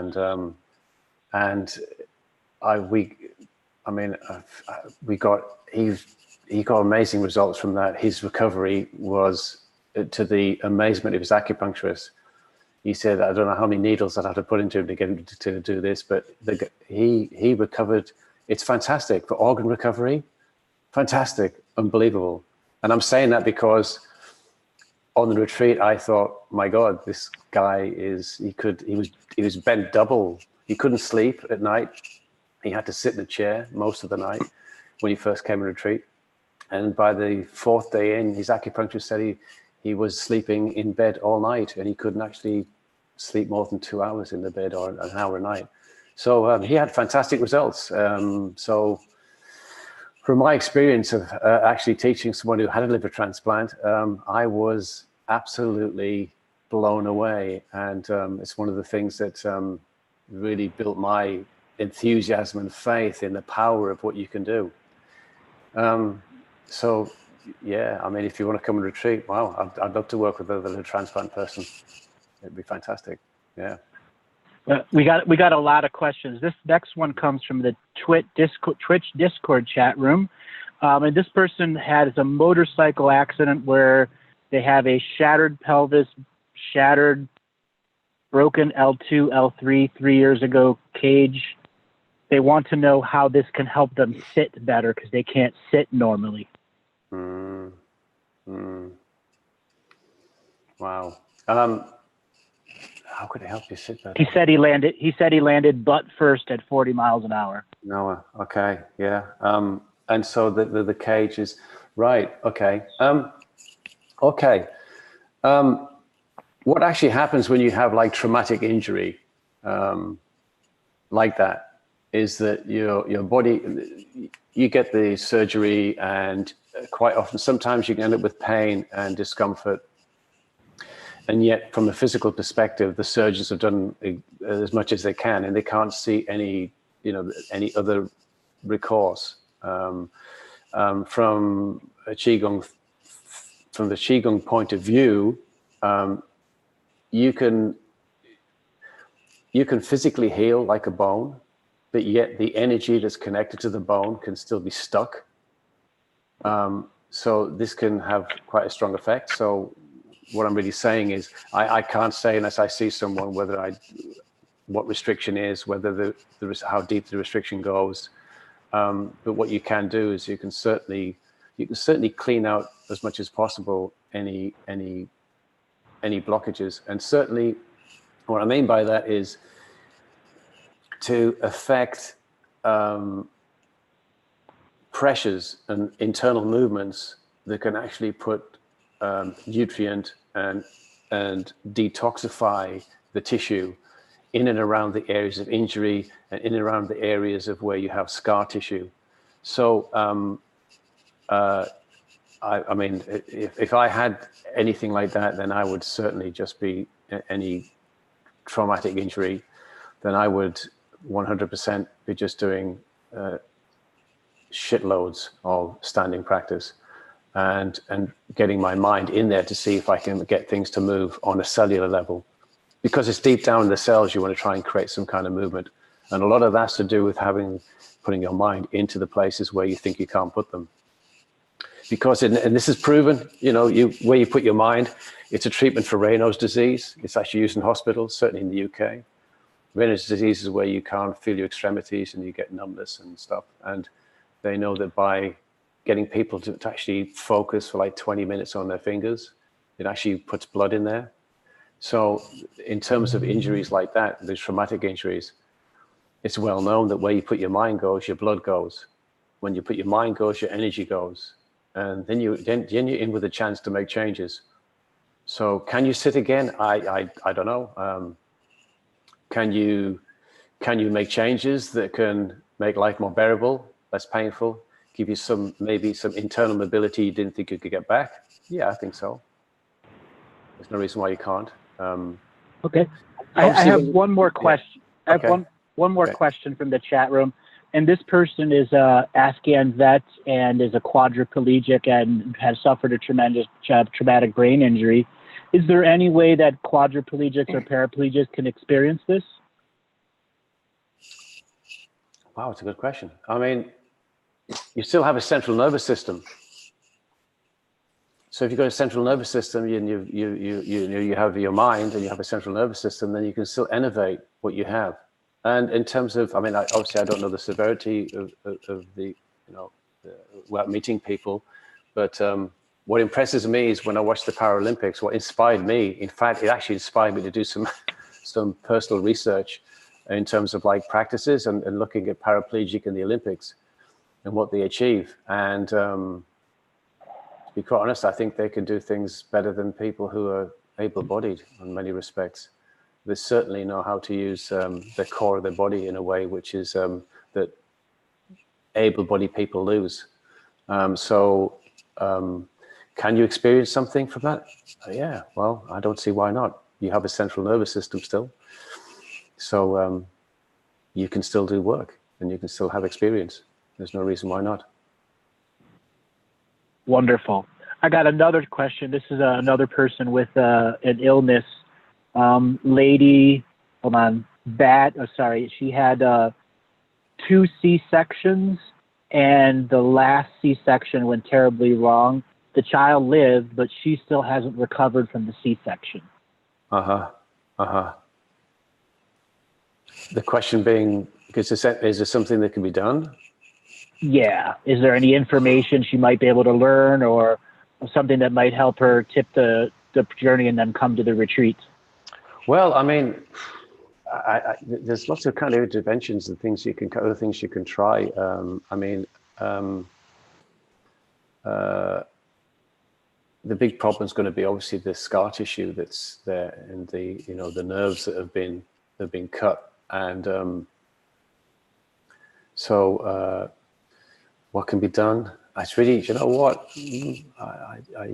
got amazing results from that. His recovery was, to the amazement of his acupuncturist. He said, I don't know how many needles I'd have to put into him to get him to do this, but he recovered. It's fantastic for organ recovery. Fantastic, unbelievable. And I'm saying that because on the retreat, I thought, my God, this guy he was bent double. He couldn't sleep at night. He had to sit in a chair most of the night when he first came on retreat. And by the fourth day in, his acupuncturist said he was sleeping in bed all night, and he couldn't actually sleep more than 2 hours in the bed or an hour a night. So he had fantastic results. So from my experience of actually teaching someone who had a liver transplant, I was absolutely blown away. And it's one of the things that really built my enthusiasm and faith in the power of what you can do. So, yeah, I mean, if you want to come and retreat, wow, I'd love to work with a liver transplant person. It'd be fantastic. Yeah. We got a lot of questions. This next one comes from the Twitch Discord chat room. And this person had a motorcycle accident where they have a shattered pelvis, broken L2, L3 3 years ago cage. They want to know how this can help them sit better because they can't sit normally. Wow. How could it help you sit better? He said he landed butt first at 40 miles an hour. No, okay, yeah. And so the cage is right. Okay. What actually happens when you have like traumatic injury, like that, is that your body, you get the surgery, and quite often, sometimes you can end up with pain and discomfort. And yet, from a physical perspective, the surgeons have done as much as they can, and they can't see any other recourse. From the qigong point of view, you can physically heal like a bone, but yet the energy that's connected to the bone can still be stuck. So this can have quite a strong effect. So what I'm really saying is I can't say unless I see someone what restriction is, whether how deep the restriction goes. But what you can do is you can certainly clean out as much as possible any blockages. And certainly what I mean by that is to affect pressures and internal movements that can actually put nutrient and detoxify the tissue in and around the areas of injury and in and around the areas of where you have scar tissue. So, I mean, if I had anything like that, then I would certainly just be any traumatic injury, then I would 100% be just doing shitloads of standing practice and getting my mind in there to see if I can get things to move on a cellular level. because it's deep down in the cells, you want to try and create some kind of movement. And a lot of that's to do with putting your mind into the places where you think you can't put them. Because, and this is proven, where you put your mind, it's a treatment for Raynaud's disease. It's actually used in hospitals, certainly in the UK. Raynaud's disease is where you can't feel your extremities and you get numbness and stuff. And they know that by getting people to actually focus for like 20 minutes on their fingers, it actually puts blood in there. So in terms of injuries like that, the traumatic injuries, it's well known that where you put your mind goes, your blood goes. When you put your mind goes, your energy goes. And then you're in with a chance to make changes. So can you sit again? I don't know. Can you make changes that can make life more bearable, less painful, give you maybe some internal mobility you didn't think you could get back? Yeah, I think so. There's no reason why you can't. Okay. I have one more question. Yeah. I have one more question from the chat room. And this person is a Afghan vet and is a quadriplegic and has suffered a tremendous traumatic brain injury. Is there any way that quadriplegics or paraplegics can experience this? Wow, it's a good question. I mean, you still have a central nervous system. So if you've got a central nervous system and you have your mind and you have a central nervous system, then you can still innovate what you have. And in terms of, I mean, obviously I don't know the severity of the, without meeting people, but what impresses me is when I watch the Paralympics, what inspired me, in fact, it actually inspired me to do some personal research in terms of like practices and looking at paraplegic in the Olympics and what they achieve. And to be quite honest, I think they can do things better than people who are able-bodied in many respects. They certainly know how to use the core of their body in a way which is that able-bodied people lose. Can you experience something from that? Yeah, well, I don't see why not. You have a central nervous system still. So you can still do work and you can still have experience. There's no reason why not. Wonderful. I got another question. This is another person with an illness. Lady, hold on, she had 2 C-sections, and the last C-section went terribly wrong. The child lived, but she still hasn't recovered from the C-section. The question being, is there something that can be done? Yeah. Is there any information she might be able to learn or something that might help her tip the journey and then come to the retreat? Well, I mean, there's lots of kind of interventions and other things you can try. The big problem is going to be obviously the scar tissue that's there and the nerves that have been cut. And what can be done? It's really, you know what? I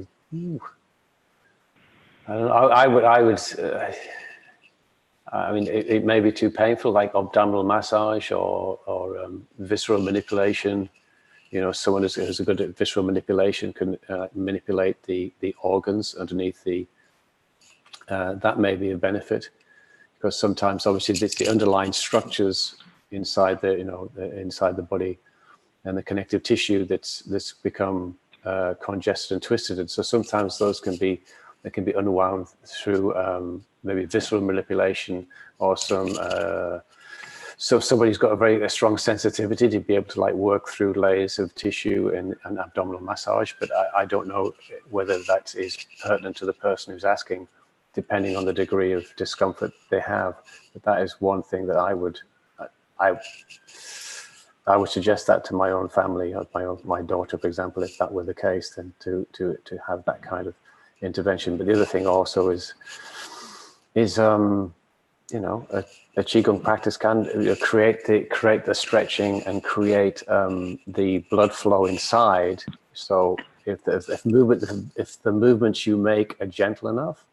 don't know. I mean, it may be too painful, like abdominal massage or visceral manipulation. Someone who's good at visceral manipulation can manipulate the organs underneath that may be a benefit, because sometimes obviously it's the underlying structures inside inside the body and the connective tissue that's become congested and twisted. And so sometimes those can be unwound through maybe visceral manipulation or so somebody's got a strong sensitivity to be able to like work through layers of tissue and abdominal massage. But I don't know whether that is pertinent to the person who's asking, depending on the degree of discomfort they have. But that is one thing that I would suggest that to my own family, my daughter, for example, if that were the case, then to have that kind of intervention. But the other thing also is a qigong practice can create the stretching and create the blood flow inside. So if the movements you make are gentle enough,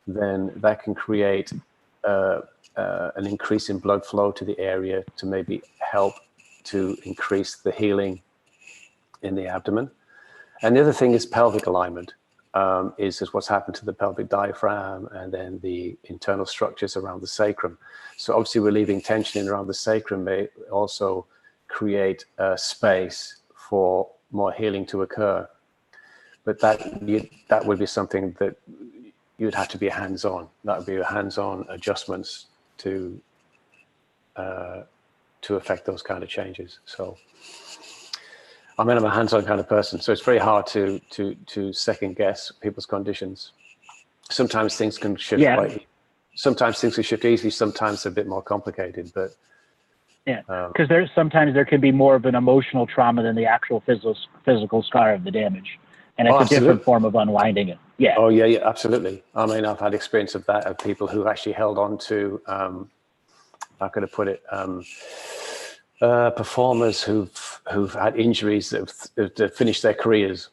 then that can create an increase in blood flow to the area to maybe help to increase the healing in the abdomen. And the other thing is pelvic alignment. is what's happened to the pelvic diaphragm and then the internal structures around the sacrum. So obviously we're leaving tension in around the sacrum may also create space for more healing to occur. But that would be something that you'd have to be hands-on. That would be hands-on adjustments to affect those kind of changes. So I'm a hands-on kind of person, so it's very hard to second guess people's conditions. Sometimes things can shift sometimes things can shift easily, sometimes they're a bit more complicated, but because sometimes there can be more of an emotional trauma than the actual physical scar of the damage, and it's a different form of unwinding it. Yeah. Oh yeah, absolutely. I mean, I've had experience of that, of people who actually held on to how could I put it, performers who've had injuries that have finished their careers,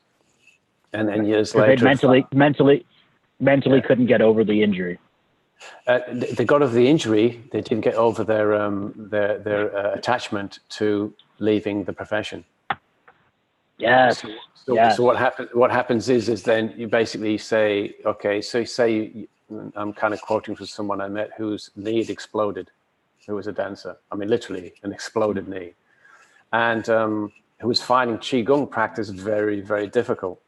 and then years later mentally couldn't get over the injury. They got over the injury. They didn't get over their attachment to leaving the profession. Yes. So what happens is then you basically say, okay, so say I'm kind of quoting from someone I met whose knee had exploded, who was a dancer. I mean, literally an exploded knee, and who was finding Qigong practice very, very difficult,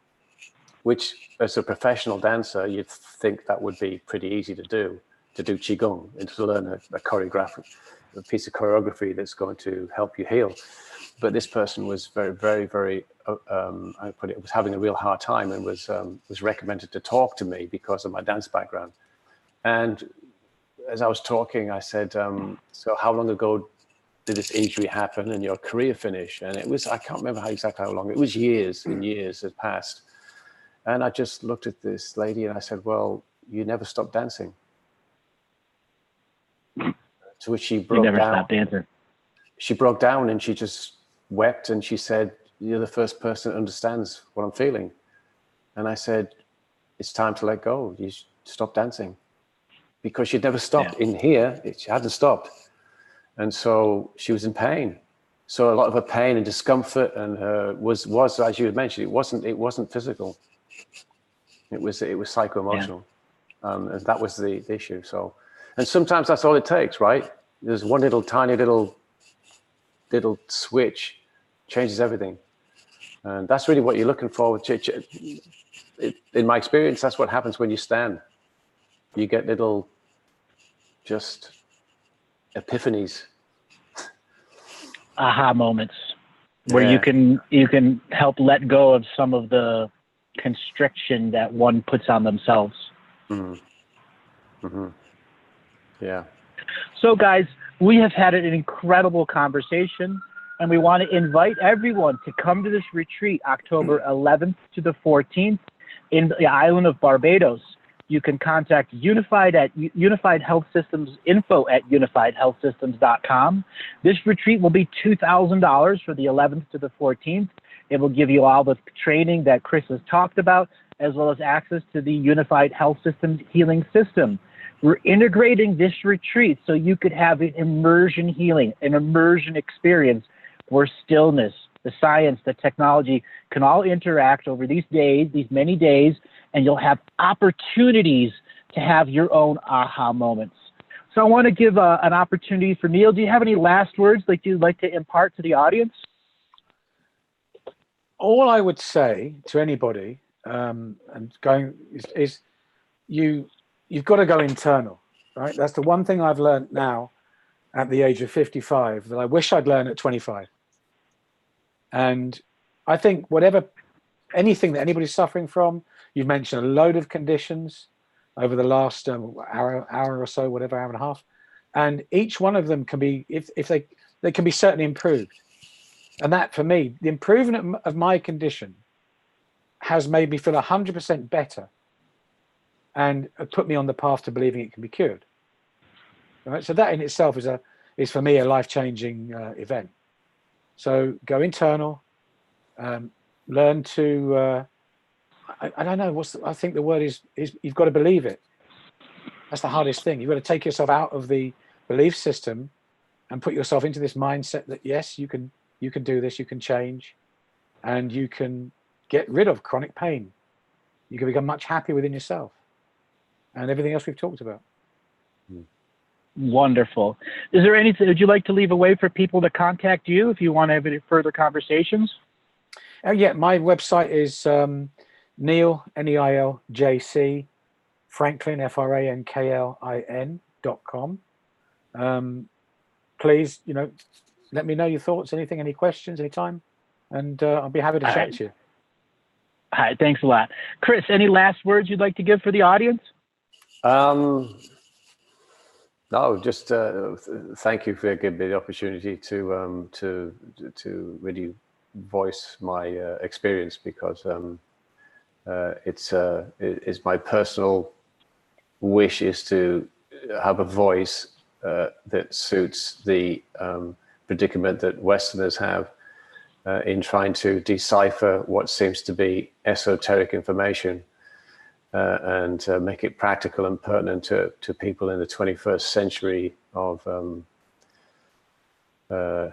which as a professional dancer, you'd think that would be pretty easy to do Qigong and to learn a piece of choreography that's going to help you heal. But this person was very, very, very, was having a real hard time, and was recommended to talk to me because of my dance background. And as I was talking, I said, so how long ago did this injury happen and your career finish? And it was, I can't remember exactly how long, it was years and years had passed. And I just looked at this lady and I said, well, you never stopped dancing. To which she broke down. You never stopped dancing. She broke down and she just wept and she said, you're the first person that understands what I'm feeling. And I said, it's time to let go. You stop dancing. Because she'd never stopped in here. She hadn't stopped. And so she was in pain. So a lot of her pain and discomfort and was as you had mentioned, it wasn't physical. It was psycho-emotional. And that was the issue. So, and sometimes that's all it takes, right? There's one tiny little switch changes everything. And that's really what you're looking for. In my experience, that's what happens when you stand. You get little just epiphanies, aha moments where you can help let go of some of the constriction that one puts on themselves. Mm-hmm. Mm-hmm. Yeah. So guys, we have had an incredible conversation, and we want to invite everyone to come to this retreat October 11th to the 14th in the island of Barbados. You can contact Unified Health Systems info at unifiedhealthsystems.com. This retreat will be $2,000 for the 11th to the 14th. It will give you all the training that Chris has talked about, as well as access to the Unified Health Systems healing system. We're integrating this retreat so you could have an immersion healing, an immersion experience where stillness, the science, the technology can all interact over these days, these many days, and you'll have opportunities to have your own aha moments. So I want to give an opportunity for Neil. Do you have any last words that you'd like to impart to the audience? All I would say to anybody is you've got to go internal, right? That's the one thing I've learned now at the age of 55 that I wish I'd learned at 25. And I think anything that anybody's suffering from, you've mentioned a load of conditions over the last hour or so, whatever, hour and a half. And each one of them can be, if they can be certainly improved. And that, for me, the improvement of my condition has made me feel 100% better and put me on the path to believing it can be cured. Right? So that in itself is for me a life-changing event. So go internal, learn to, I don't know, I think the word is you've got to believe it. That's the hardest thing. You've got to take yourself out of the belief system and put yourself into this mindset that, yes, you can do this, you can change, and you can get rid of chronic pain. you can become much happier within yourself and everything else we've talked about. Wonderful. Is there anything, would you like to leave a way for people to contact you if you want to have any further conversations? Yeah, my website is Neil, NEILJC, Franklin, FRANKLIN.com. Please, let me know your thoughts, anything, any questions, anytime, and I'll be happy to chat to you. All right, thanks a lot. Chris, any last words you'd like to give for the audience? No, just thank you for giving me the opportunity to really voice my experience, because it's my personal wish is to have a voice that suits the predicament that Westerners have in trying to decipher what seems to be esoteric information and make it practical and pertinent to people in the 21st century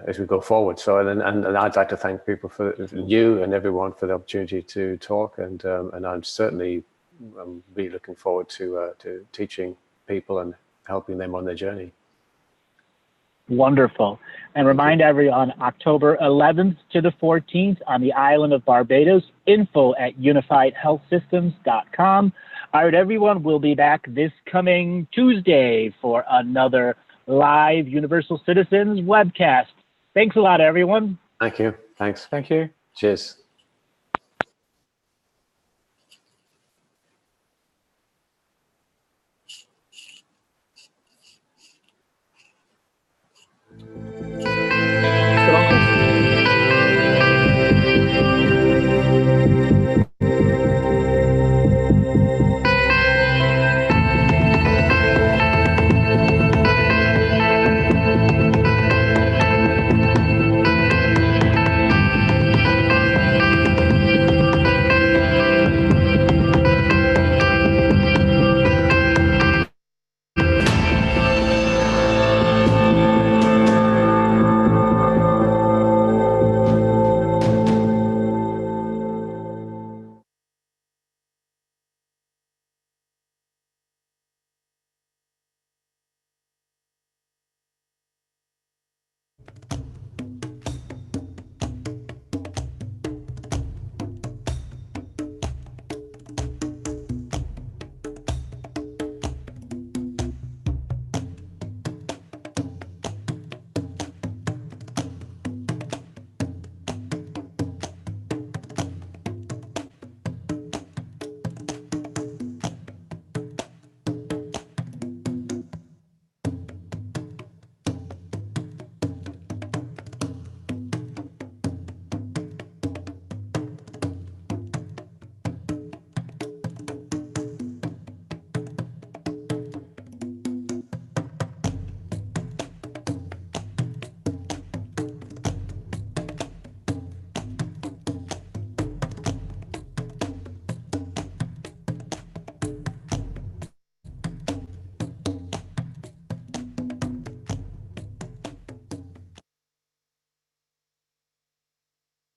as we go forward. So, and I'd like to thank people for you and everyone for the opportunity to talk, and I'm certainly be looking forward to teaching people and helping them on their journey. Wonderful. And remind everyone, October 11th to the 14th on the island of Barbados, info@unifiedhealthsystems.com. All right, everyone, we'll be back this coming Tuesday for another live Universal Citizens webcast. Thanks a lot, everyone. Thank you. Thanks. Thank you. Cheers.